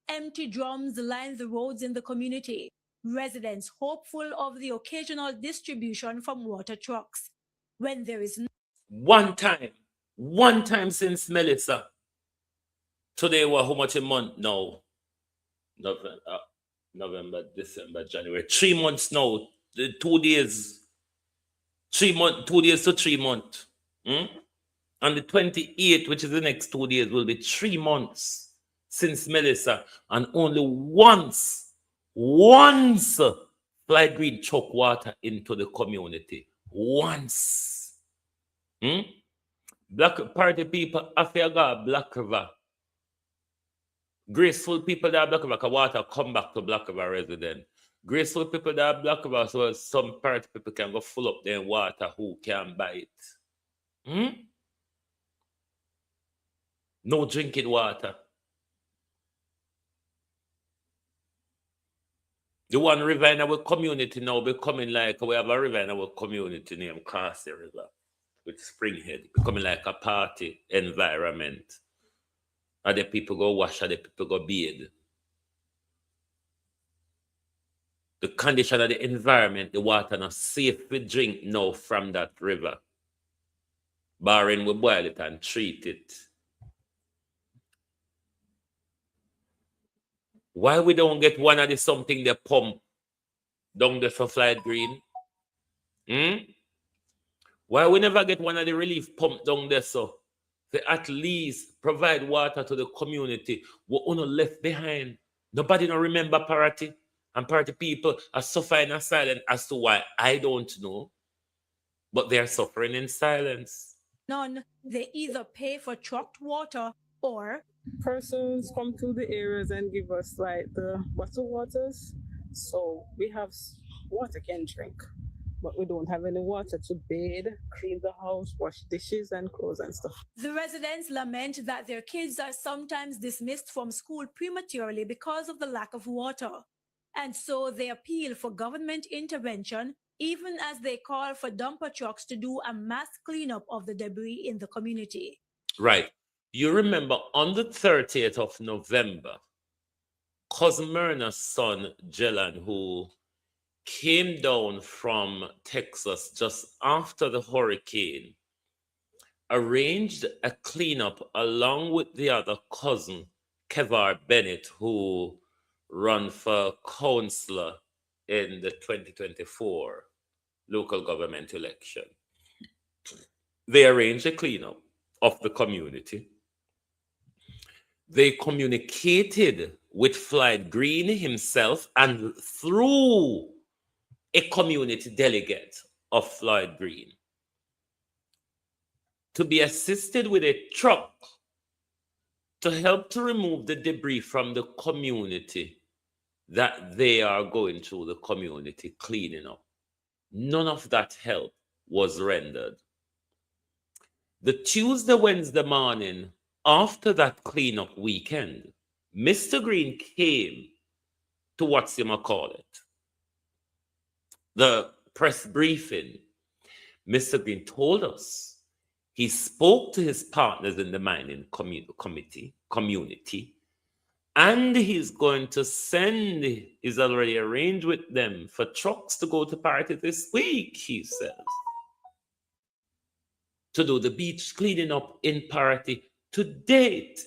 Empty drums line the roads in the community. Residents hopeful of the occasional distribution from water trucks. When there is one time since Melissa. Today we're how much a month now? November, December, January. 3 months now. 2 days. 3 months, 2 days to 3 months. On the 28th, which is the next 2 days, will be 3 months since Melissa, and only once Flight Green chuck water into the community. Once. Black Party people, Afiaga, Black River. Graceful people that are Black River, because water come back to Black River resident. Graceful people that are Black River, so some Party people can go full up their water who can buy it. No drinking water. The one river in our community now becoming like, we have a river in our community named Cassie River with Springhead, becoming like a party environment. Other people go wash, other people go bathe. The condition of the environment, the water not safe to drink now from that river. Barring we boil it and treat it. Why we don't get one of the something they pump down the Flight Green? Why we never get one of the relief pump down there so they at least provide water to the community we're only left behind? Nobody don't remember Parity, and Parity people are suffering in silence as to why. I don't know, but they are suffering in silence. None, they either pay for trucked water or persons come to the areas and give us like the bottled waters, so we have water can drink, but we don't have any water to bathe, clean the house, wash dishes and clothes and stuff. The residents lament that their kids are sometimes dismissed from school prematurely because of the lack of water, and so they appeal for government intervention, even as they call for dumper trucks to do a mass cleanup of the debris in the community. Right. You remember on the 30th of November, Cousin Myrna's son, Jellan, who came down from Texas just after the hurricane, arranged a cleanup along with the other cousin, Kevar Bennett, who ran for councillor in the 2024 local government election. They arranged a cleanup of the community. They communicated with Floyd Green himself and through a community delegate of Floyd Green to be assisted with a truck to help to remove the debris from the community that they are going through the community cleaning up. None of that help was rendered. The Tuesday, Wednesday morning after that cleanup weekend, Mr. Green came to the press briefing. Mr. Green told us he spoke to his partners in the mining community, and he's going to send, he's already arranged with them for trucks to go to Parity this week, he says, to do the beach cleaning up in Parity. To date,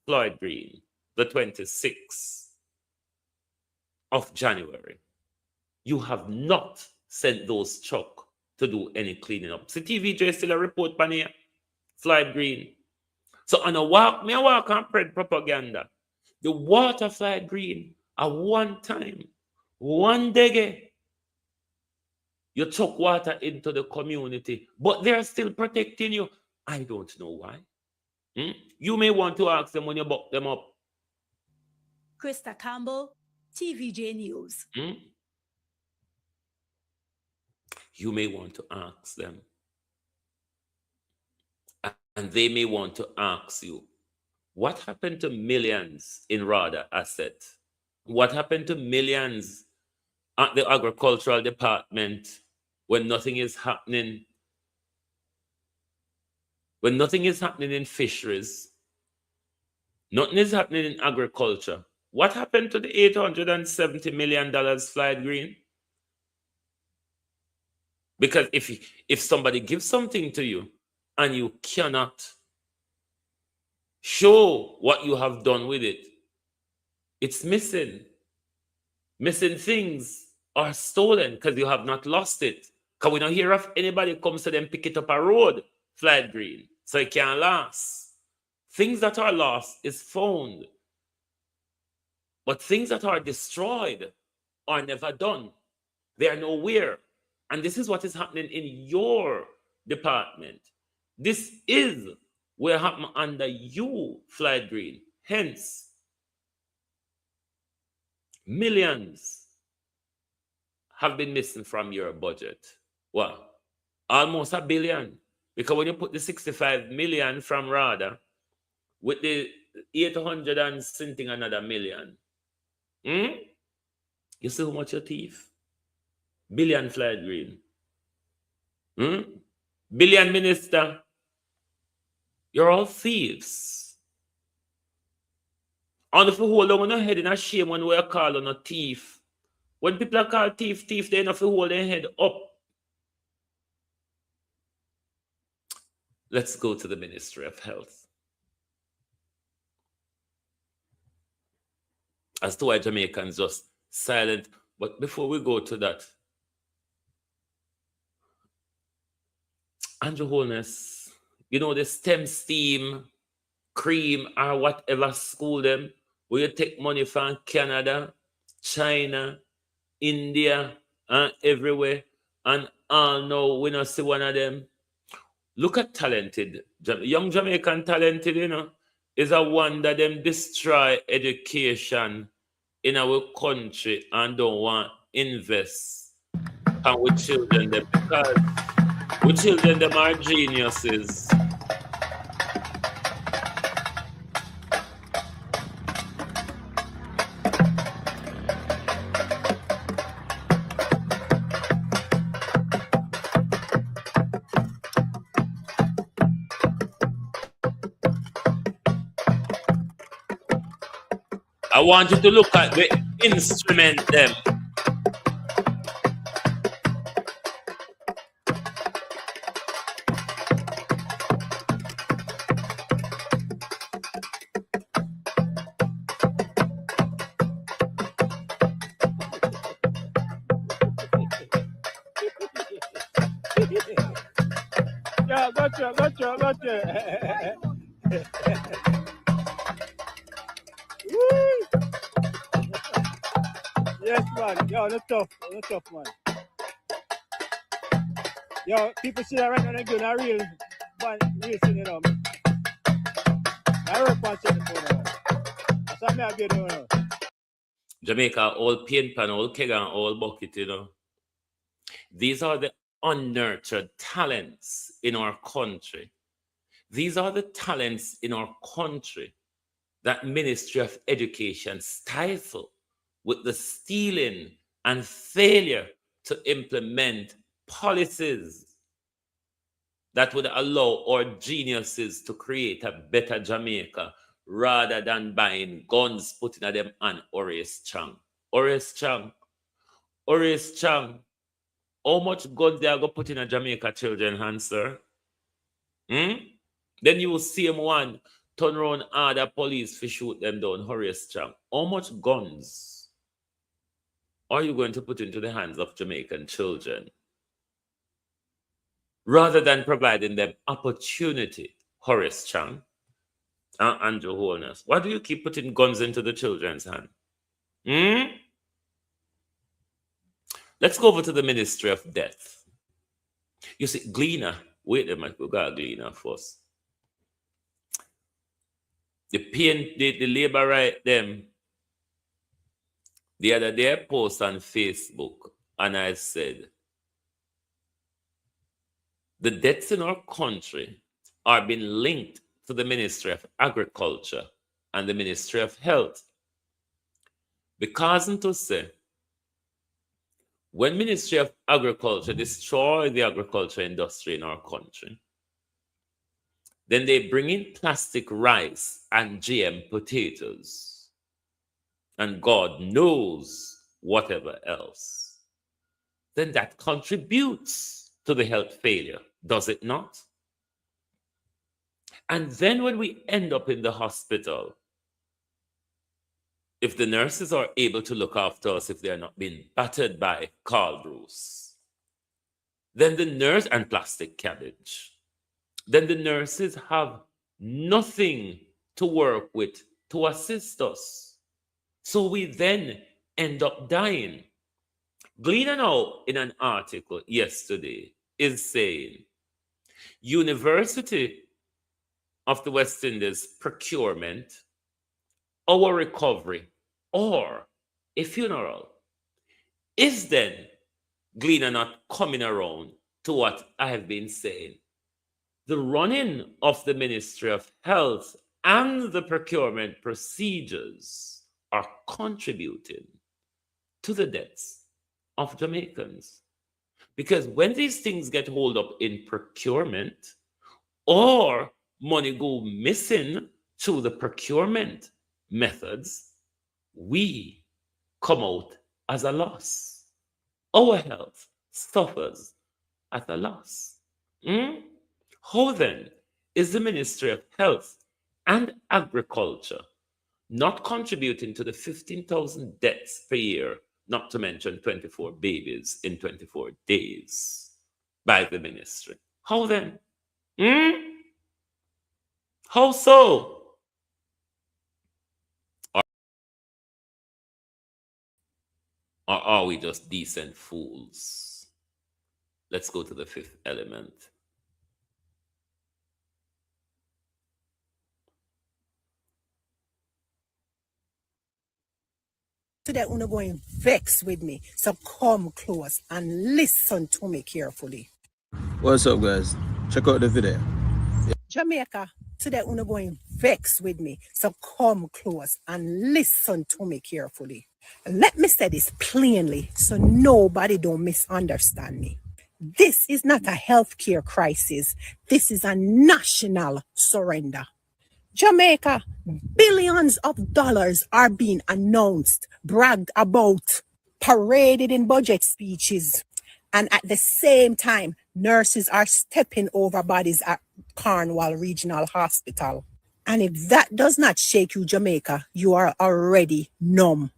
Floyd Green, the 26th of January, you have not sent those trucks to do any cleaning up. So TVJ still a report pan here, Floyd Green. So on a walk, me a walk and spread propaganda. The water Floyd Green at one time, one day, you took water into the community, but they're still protecting you. I don't know why. You may want to ask them when you buck them up. Krista Campbell, TVJ News. You may want to ask them. And they may want to ask you, what happened to millions in RADA asset? What happened to millions at the agricultural department when nothing is happening? When nothing is happening in fisheries, nothing is happening in agriculture. What happened to the $870 million, Floyd Green? Because if somebody gives something to you and you cannot show what you have done with it, it's missing. Missing things are stolen because you have not lost it. Because we don't hear of anybody comes to them pick it up a road, Floyd Green, so it can't last. Things that are lost is found. But things that are destroyed are never done. They are nowhere. And this is what is happening in your department. This is what happened under you, Floyd Green. Hence, millions have been missing from your budget. Well, almost $1 billion. Because when you put the 65 million from RADA with the 800 and something another million, you see how much you thief? Billion, Floyd Green. Billion, minister. You're all thieves. And if you hold on your head in a shame when we are calling a thief, when people are called thief, they have to hold their head up. Let's go to the Ministry of Health. As to why Jamaicans just silent. But before we go to that, Andrew Holness, you know the steam cream or whatever school them, where you take money from Canada, China, India, and everywhere, and all know we not see one of them. Look at talented, young Jamaican talented, you know, is a one that them destroy education in our country and don't want invest and with children them, because with children them are geniuses. I want you to look at the instrument them. Yeah, gotcha. Yes, man. Yo, no tough, man. Yo, people see that right now, they're doing a real thing, you know. I work on something for now. That's what I do now. Jamaica, all paint pan, all keg and all bucket, you know. These are the unnurtured talents in our country. These are the talents in our country that Ministry of Education stifle with the stealing and failure to implement policies that would allow our geniuses to create a better Jamaica rather than buying guns putting at them on Horace Chang. Horace Chang, how much guns they are going to put in a Jamaica children hands, sir? Then you will see him one turn around other police to shoot them down, Horace Chang. How much guns are you going to put into the hands of Jamaican children rather than providing them opportunity, Horace Chang and Andrew Holness? Why do you keep putting guns into the children's hand? Let's go over to the Ministry of Death. You see, Gleaner, wait a minute, we got Gleaner first. The labor right them the other day I post on Facebook and I said the deaths in our country are being linked to the Ministry of Agriculture and the Ministry of Health. Because to say, when Ministry of Agriculture destroy the agriculture industry in our country, then they bring in plastic rice and GM potatoes, and God knows whatever else. Then that contributes to the health failure, does it not? And then when we end up in the hospital, if the nurses are able to look after us, if they are not being battered by Carl Bruce, then the nurse and plastic cabbage, then the nurses have nothing to work with to assist us. So we then end up dying. Gleaner now in an article yesterday is saying University of the West Indies procurement, our recovery, or a funeral. Is then Gleaner not coming around to what I have been saying? The running of the Ministry of Health and the procurement procedures are contributing to the deaths of Jamaicans. Because when these things get hold up in procurement or money go missing through the procurement methods, we come out as a loss. Our health suffers at a loss. How then is the Ministry of Health and Agriculture not contributing to the 15,000 deaths per year, not to mention 24 babies in 24 days by the ministry? How then? How so? Or are we just decent fools? Let's go to the fifth element. Today, you're going to vex with me, so come close and listen to me carefully. What's up, guys? Check out the video. Jamaica, today you're going to vex with me, so come close and listen to me carefully. Let me say this plainly so nobody don't misunderstand me. This is not a healthcare crisis. This is a national surrender. Jamaica, billions of dollars are being announced, bragged about, paraded in budget speeches. And at the same time, nurses are stepping over bodies at Cornwall Regional Hospital. And if that does not shake you, Jamaica, you are already numb.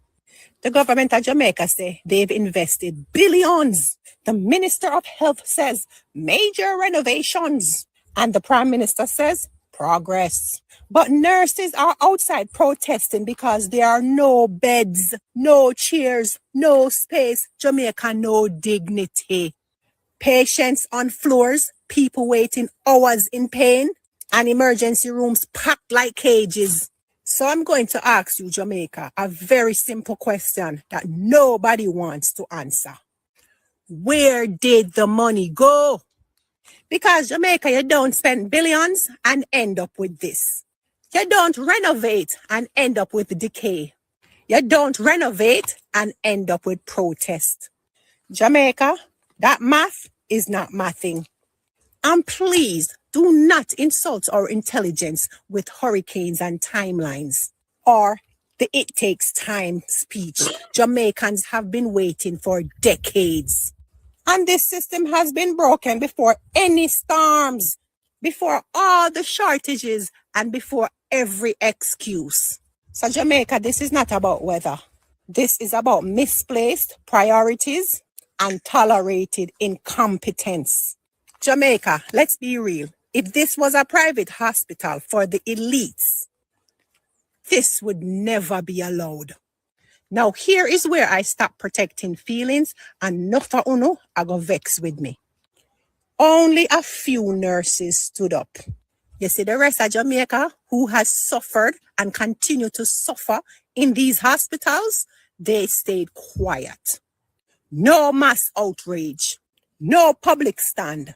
The government of Jamaica say they've invested billions. The Minister of Health says major renovations. And the Prime Minister says progress. But nurses are outside protesting because there are no beds, no chairs, no space. Jamaica, no dignity. Patients on floors, people waiting hours in pain, and emergency rooms packed like cages. So I'm going to ask you, Jamaica, a very simple question that nobody wants to answer. Where did the money go? Because Jamaica, you don't spend billions and end up with this. You don't renovate and end up with decay. You don't renovate and end up with protest. Jamaica, that math is not mathing. And please do not insult our intelligence with hurricanes and timelines or the "it takes time" speech. Jamaicans have been waiting for decades. And this system has been broken before any storms, before all the shortages, and before every excuse. So Jamaica, this is not about weather. This is about misplaced priorities and tolerated incompetence. Jamaica, let's be real. If this was a private hospital for the elites, this would never be allowed. Now, here is where I stop protecting feelings and nofa uno I go vex with me. Only a few nurses stood up. You see the rest of Jamaica who has suffered and continue to suffer in these hospitals, they stayed quiet. No mass outrage, no public stand,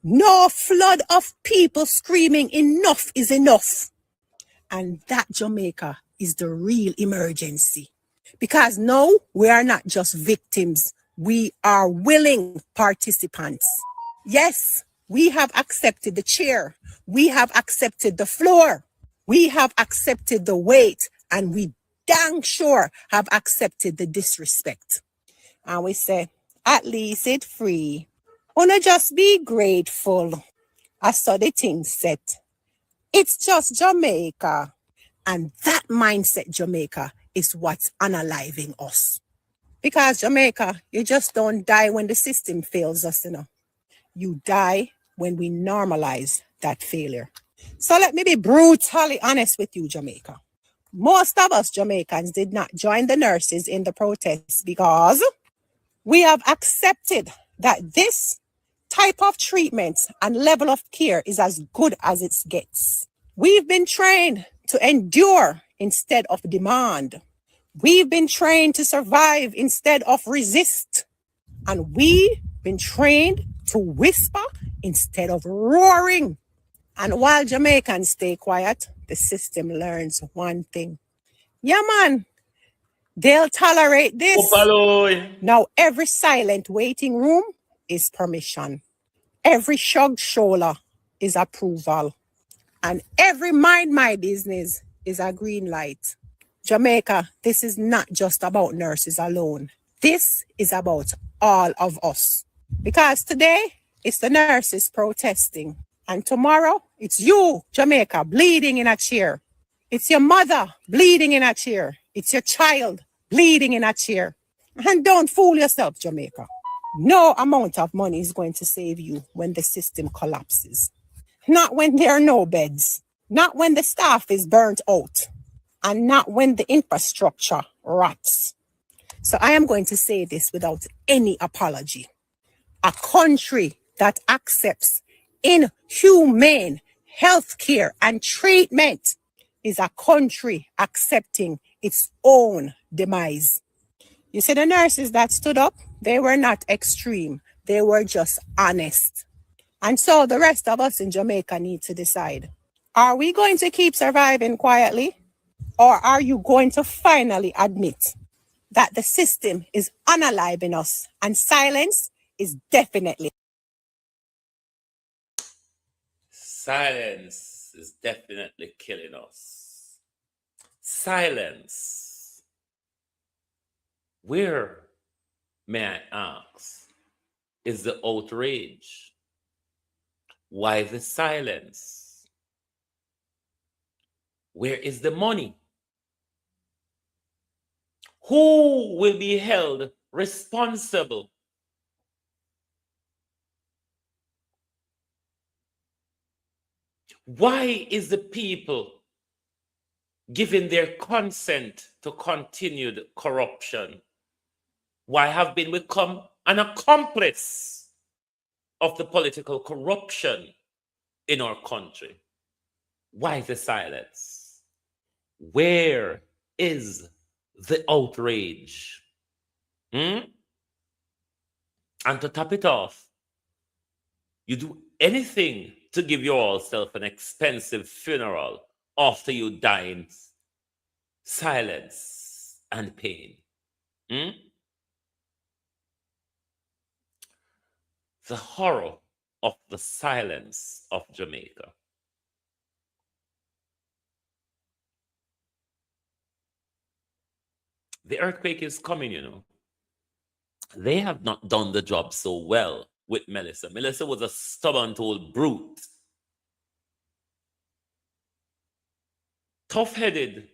no flood of people screaming enough is enough. And that, Jamaica, is the real emergency. Because now we are not just victims, we are willing participants. Yes, we have accepted the chair, we have accepted the floor, we have accepted the weight, and we dang sure have accepted the disrespect. And we say, at least it's free. Wanna just be grateful. I saw the thing set. It's just Jamaica. And that mindset, Jamaica, is what's unaliving us. Because Jamaica, you just don't die when the system fails us, you know. You die when we normalize that failure. So let me be brutally honest with you, Jamaica. Most of us Jamaicans did not join the nurses in the protests because we have accepted that this type of treatment and level of care is as good as it gets. We've been trained to endure instead of demand. We've been trained to survive instead of resist. And we've been trained to whisper instead of roaring. And while Jamaicans stay quiet, the system learns one thing. Yeah, man, they'll tolerate this. Now, every silent waiting room is permission. Every shrugged shoulder is approval. And every mind my business is a green light. Jamaica, this is not just about nurses alone. This is about all of us. Because today, it's the nurses protesting. And tomorrow, it's you, Jamaica, bleeding in a chair. It's your mother bleeding in a chair. It's your child bleeding in a chair. And don't fool yourself, Jamaica. No amount of money is going to save you when the system collapses. Not when there are no beds. Not when the staff is burnt out. And not when the infrastructure rots. So I am going to say this without any apology. A country that accepts inhumane health care and treatment is a country accepting its own demise. You see, the nurses that stood up, they were not extreme. They were just honest. And so the rest of us in Jamaica need to decide. Are we going to keep surviving quietly? Or are you going to finally admit that the system is unaliving us and silence is definitely killing us. Silence. Where, may I ask, is the outrage? Why the silence? Where is the money? Who will be held responsible? Why is the people giving their consent to continued corruption. Why have been become an accomplice of the political corruption in our country? Why the silence? Where is the outrage? And to top it off, you do anything to give yourself an expensive funeral after you die in silence and pain. The horror of the silence of Jamaica. The earthquake is coming, you know. They have not done the job so well with Melissa. Melissa was a stubborn old brute. Tough-headed.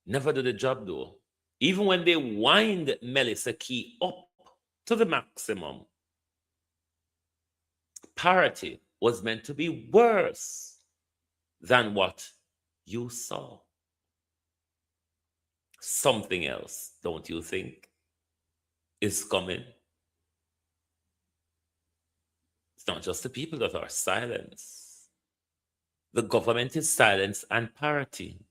Never did the job though. Even when they wind Melissa Key up to the maximum, parity was meant to be worse than what you saw. Something else, don't you think, is coming? It's not just the people that are silenced. The government is silence and parity.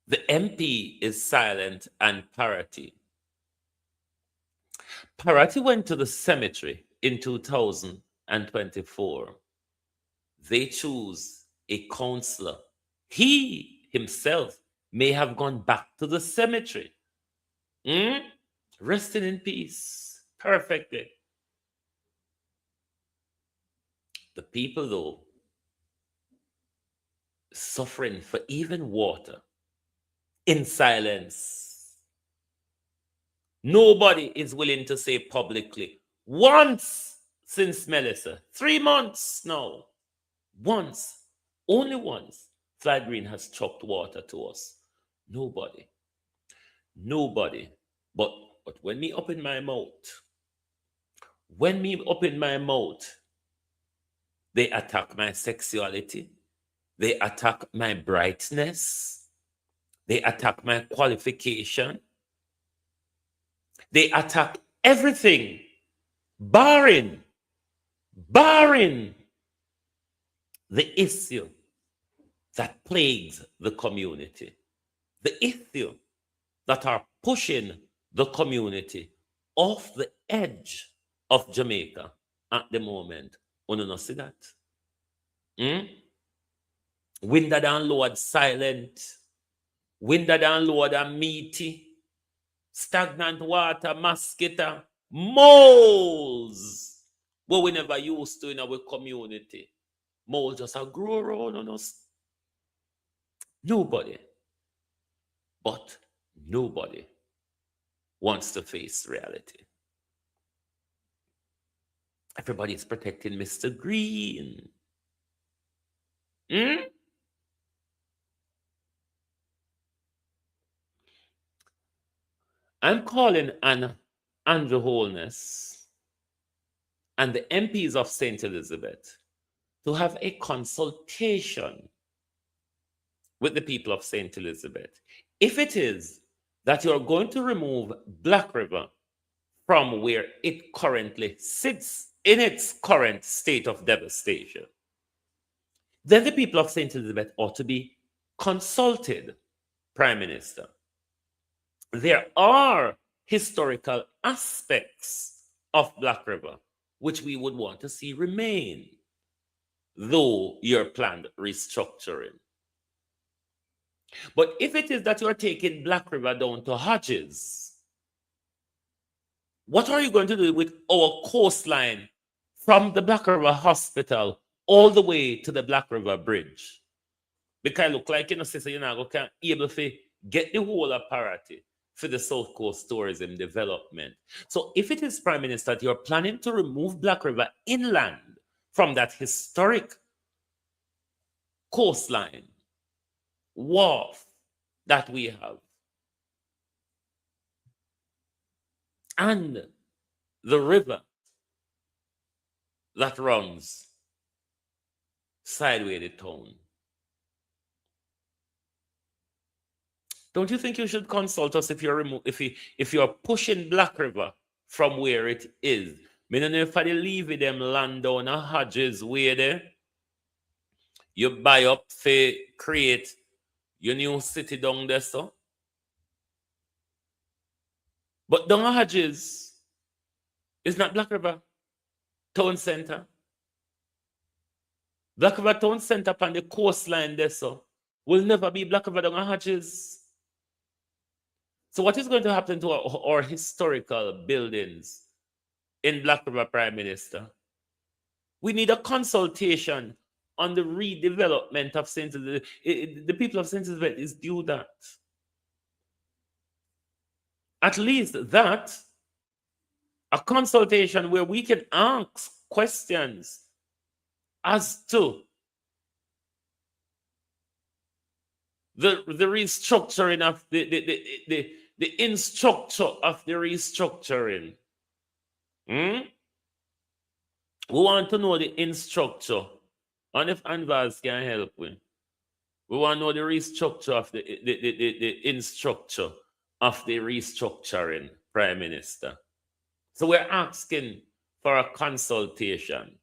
The MP is silent and parity. Parity went to the cemetery in 2024. They choose a councillor. He himself may have gone back to the cemetery. Resting in peace. Perfectly. The people, though, suffering for even water in silence. Nobody is willing to say publicly, once since Melissa, 3 months now, once, only once, Fly Green has trucked water to us. Nobody. Nobody. But when me open my mouth, they attack my sexuality. They attack my brightness. They attack my qualification. They attack everything, barring the issue that plagues the community, the issue that are pushing the community off the edge of Jamaica at the moment. You don't see that? Winter and Lord silent, winter and Lord and meaty, stagnant water, mosquito, moles. What we never used to in our community. Moles just grow around on us. Nobody wants to face reality. Everybody's protecting Mr. Green. I'm calling on Andrew Holness and the MPs of St. Elizabeth to have a consultation with the people of St. Elizabeth. If it is that you're going to remove Black River from where it currently sits in its current state of devastation, then the people of St. Elizabeth ought to be consulted, Prime Minister. There are historical aspects of Black River which we would want to see remain, though your planned restructuring. But if it is that you're taking Black River down to Hodges, what are you going to do with our coastline from the Black River Hospital all the way to the Black River Bridge? Because it look like, sister, can't able to get the whole apparatus for the South Coast tourism development. So if it is, Prime Minister, that you're planning to remove Black River inland from that historic coastline, wharf that we have, and the river that runs sideways the town, Don't you think you should consult us if you're pushing Black River from where it is? Me don't know if I leave them land down a Hodges way there. You buy up for create your new city down there, so. But down a Hodges is not Black River Town Center. Black River Town Center upon the coastline there, so will never be Black River down a Hodges. So what is going to happen to our historical buildings in Black River, Prime Minister? We need a consultation on the redevelopment of St. Elizabeth. The people of St. Elizabeth is due that. At least that, a consultation where we can ask questions as to the restructuring of the instructor of the restructuring. We want to know the instructor, and if Anvas can help with, we want to know the restructure of the instructor of the restructuring, Prime Minister. So we're asking for a consultation.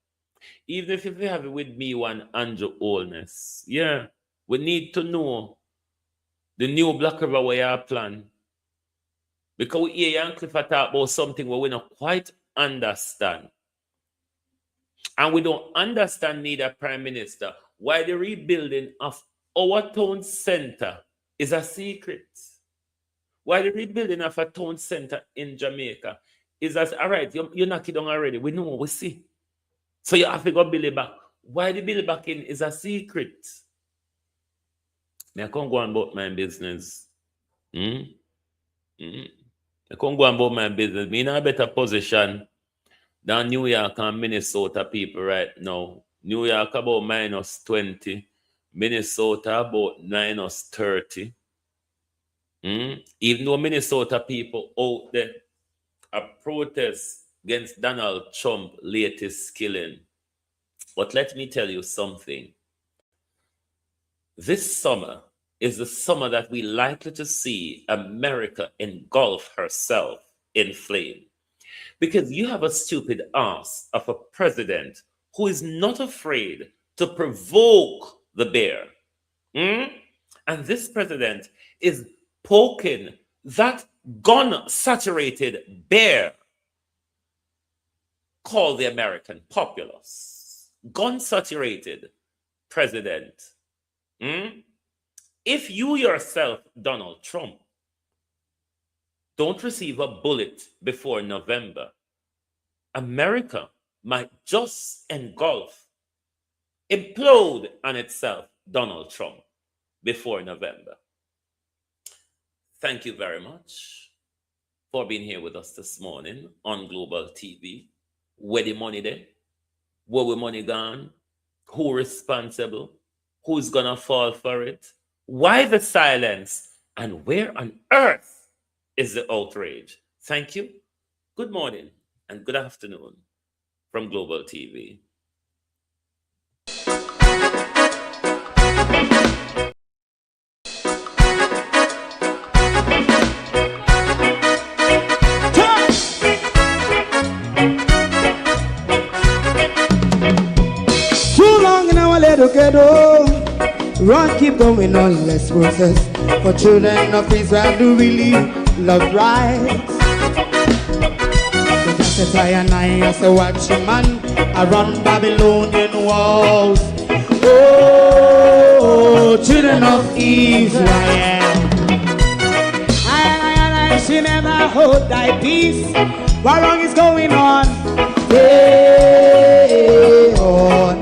Even if you have it with me, one Andrew Holness, yeah, we need to know the new Black River way our plan. Because we hear Young Cliff talk about something where we don't quite understand. And we don't understand neither, Prime Minister, why the rebuilding of our town center is a secret. Why the rebuilding of a town center in Jamaica is as, all right, you knock it down already. We know what we see. So you have to go build it back. Why the build back in is a secret. I can't go on about my business. I can't go on about my business. Me in a better position than New York and Minnesota people right now. New York about -20. Minnesota about -30. Even though Minnesota people out there are protest against Donald Trump's latest killing. But let me tell you something. This summer is the summer that we're likely to see America engulf herself in flame. Because you have a stupid ass of a president who is not afraid to provoke the bear. And this president is poking that gun-saturated bear called the American populace. Gun-saturated president. If you yourself, Donald Trump, don't receive a bullet before November, America might just engulf, implode on itself, Donald Trump, before November. Thank you very much for being here with us this morning on Global TV. Where the money there? Where the money gone? Who responsible? Who's gonna fall for it? Why the silence? And where on earth is the outrage? Thank you. Good morning and good afternoon from Global TV. Too long in our little ghetto. Run, keep going on, let's process. For children of Israel do really love rights. So just as I and I as a watching man around Babylonian walls. Oh, children of Israel. I she never hold thy peace. What wrong is going on? Hey, oh,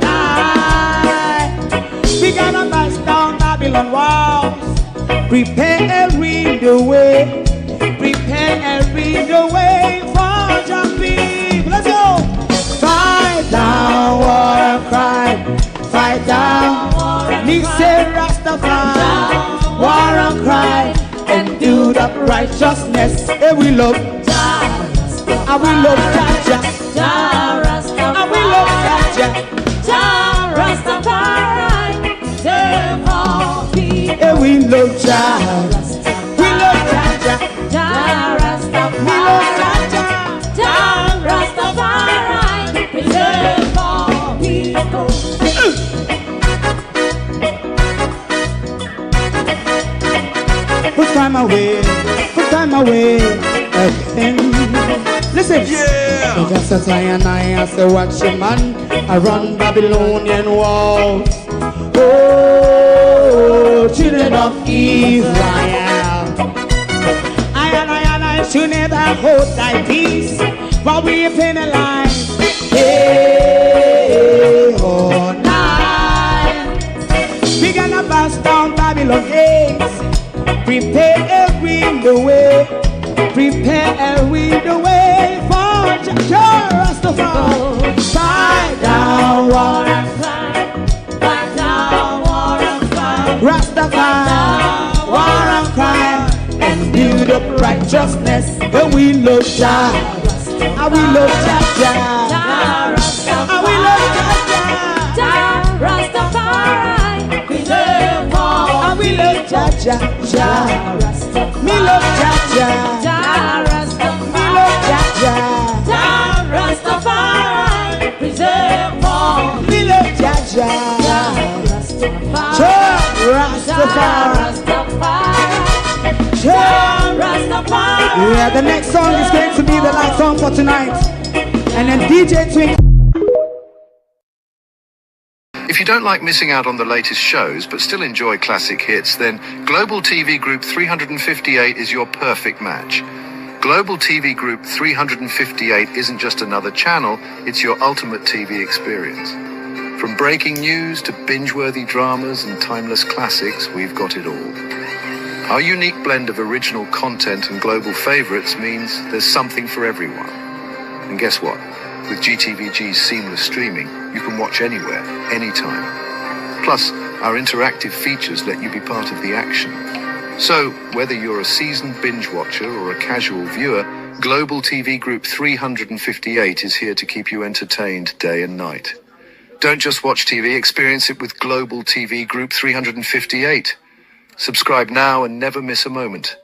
we gotta bust down Babylon walls. Prepare every the way. Prepare every the way for your people. Let's go. Fight down, war cry. Fight down. Listen, Rastafari. War and cry. And do the righteousness. And we love. And we love Jaja. And we love Jaja. Rastafari. And we love Jah, put crime away, put crime away again. Listen, yeah. Just as I and I say, watch your man, I run Babylonian walls. Oh, children of Israel, I and I should never hold thy peace, while we penalize day or night. We gonna bust down Babylon gates, prepare the way, prepare the way for Rastafari. Fight down war and fight, fight down war and fight. Rastafari, war and crime, and build up righteousness. And we love Jah, and we love Jah, and we love Jah, Rastafari, preserve all, and we love Jah, me love Jah, me love Jah, Rastafari, preserve all, me love Jah, Rastafari. Yeah, the next song is going to be the last song for tonight, and then DJ Twink. If you don't like missing out on the latest shows but still enjoy classic hits, then Global TV Group 358 is your perfect match. Global TV Group 358 isn't just another channel, it's your ultimate TV experience. From breaking news to binge-worthy dramas and timeless classics, we've got it all. Our unique blend of original content and global favorites means there's something for everyone. And guess what? With GTVG's seamless streaming, you can watch anywhere, anytime. Plus, our interactive features let you be part of the action. So, whether you're a seasoned binge watcher or a casual viewer, Global TV Group 358 is here to keep you entertained day and night. Don't just watch TV, experience it with Global TV Group 358. Subscribe now and never miss a moment.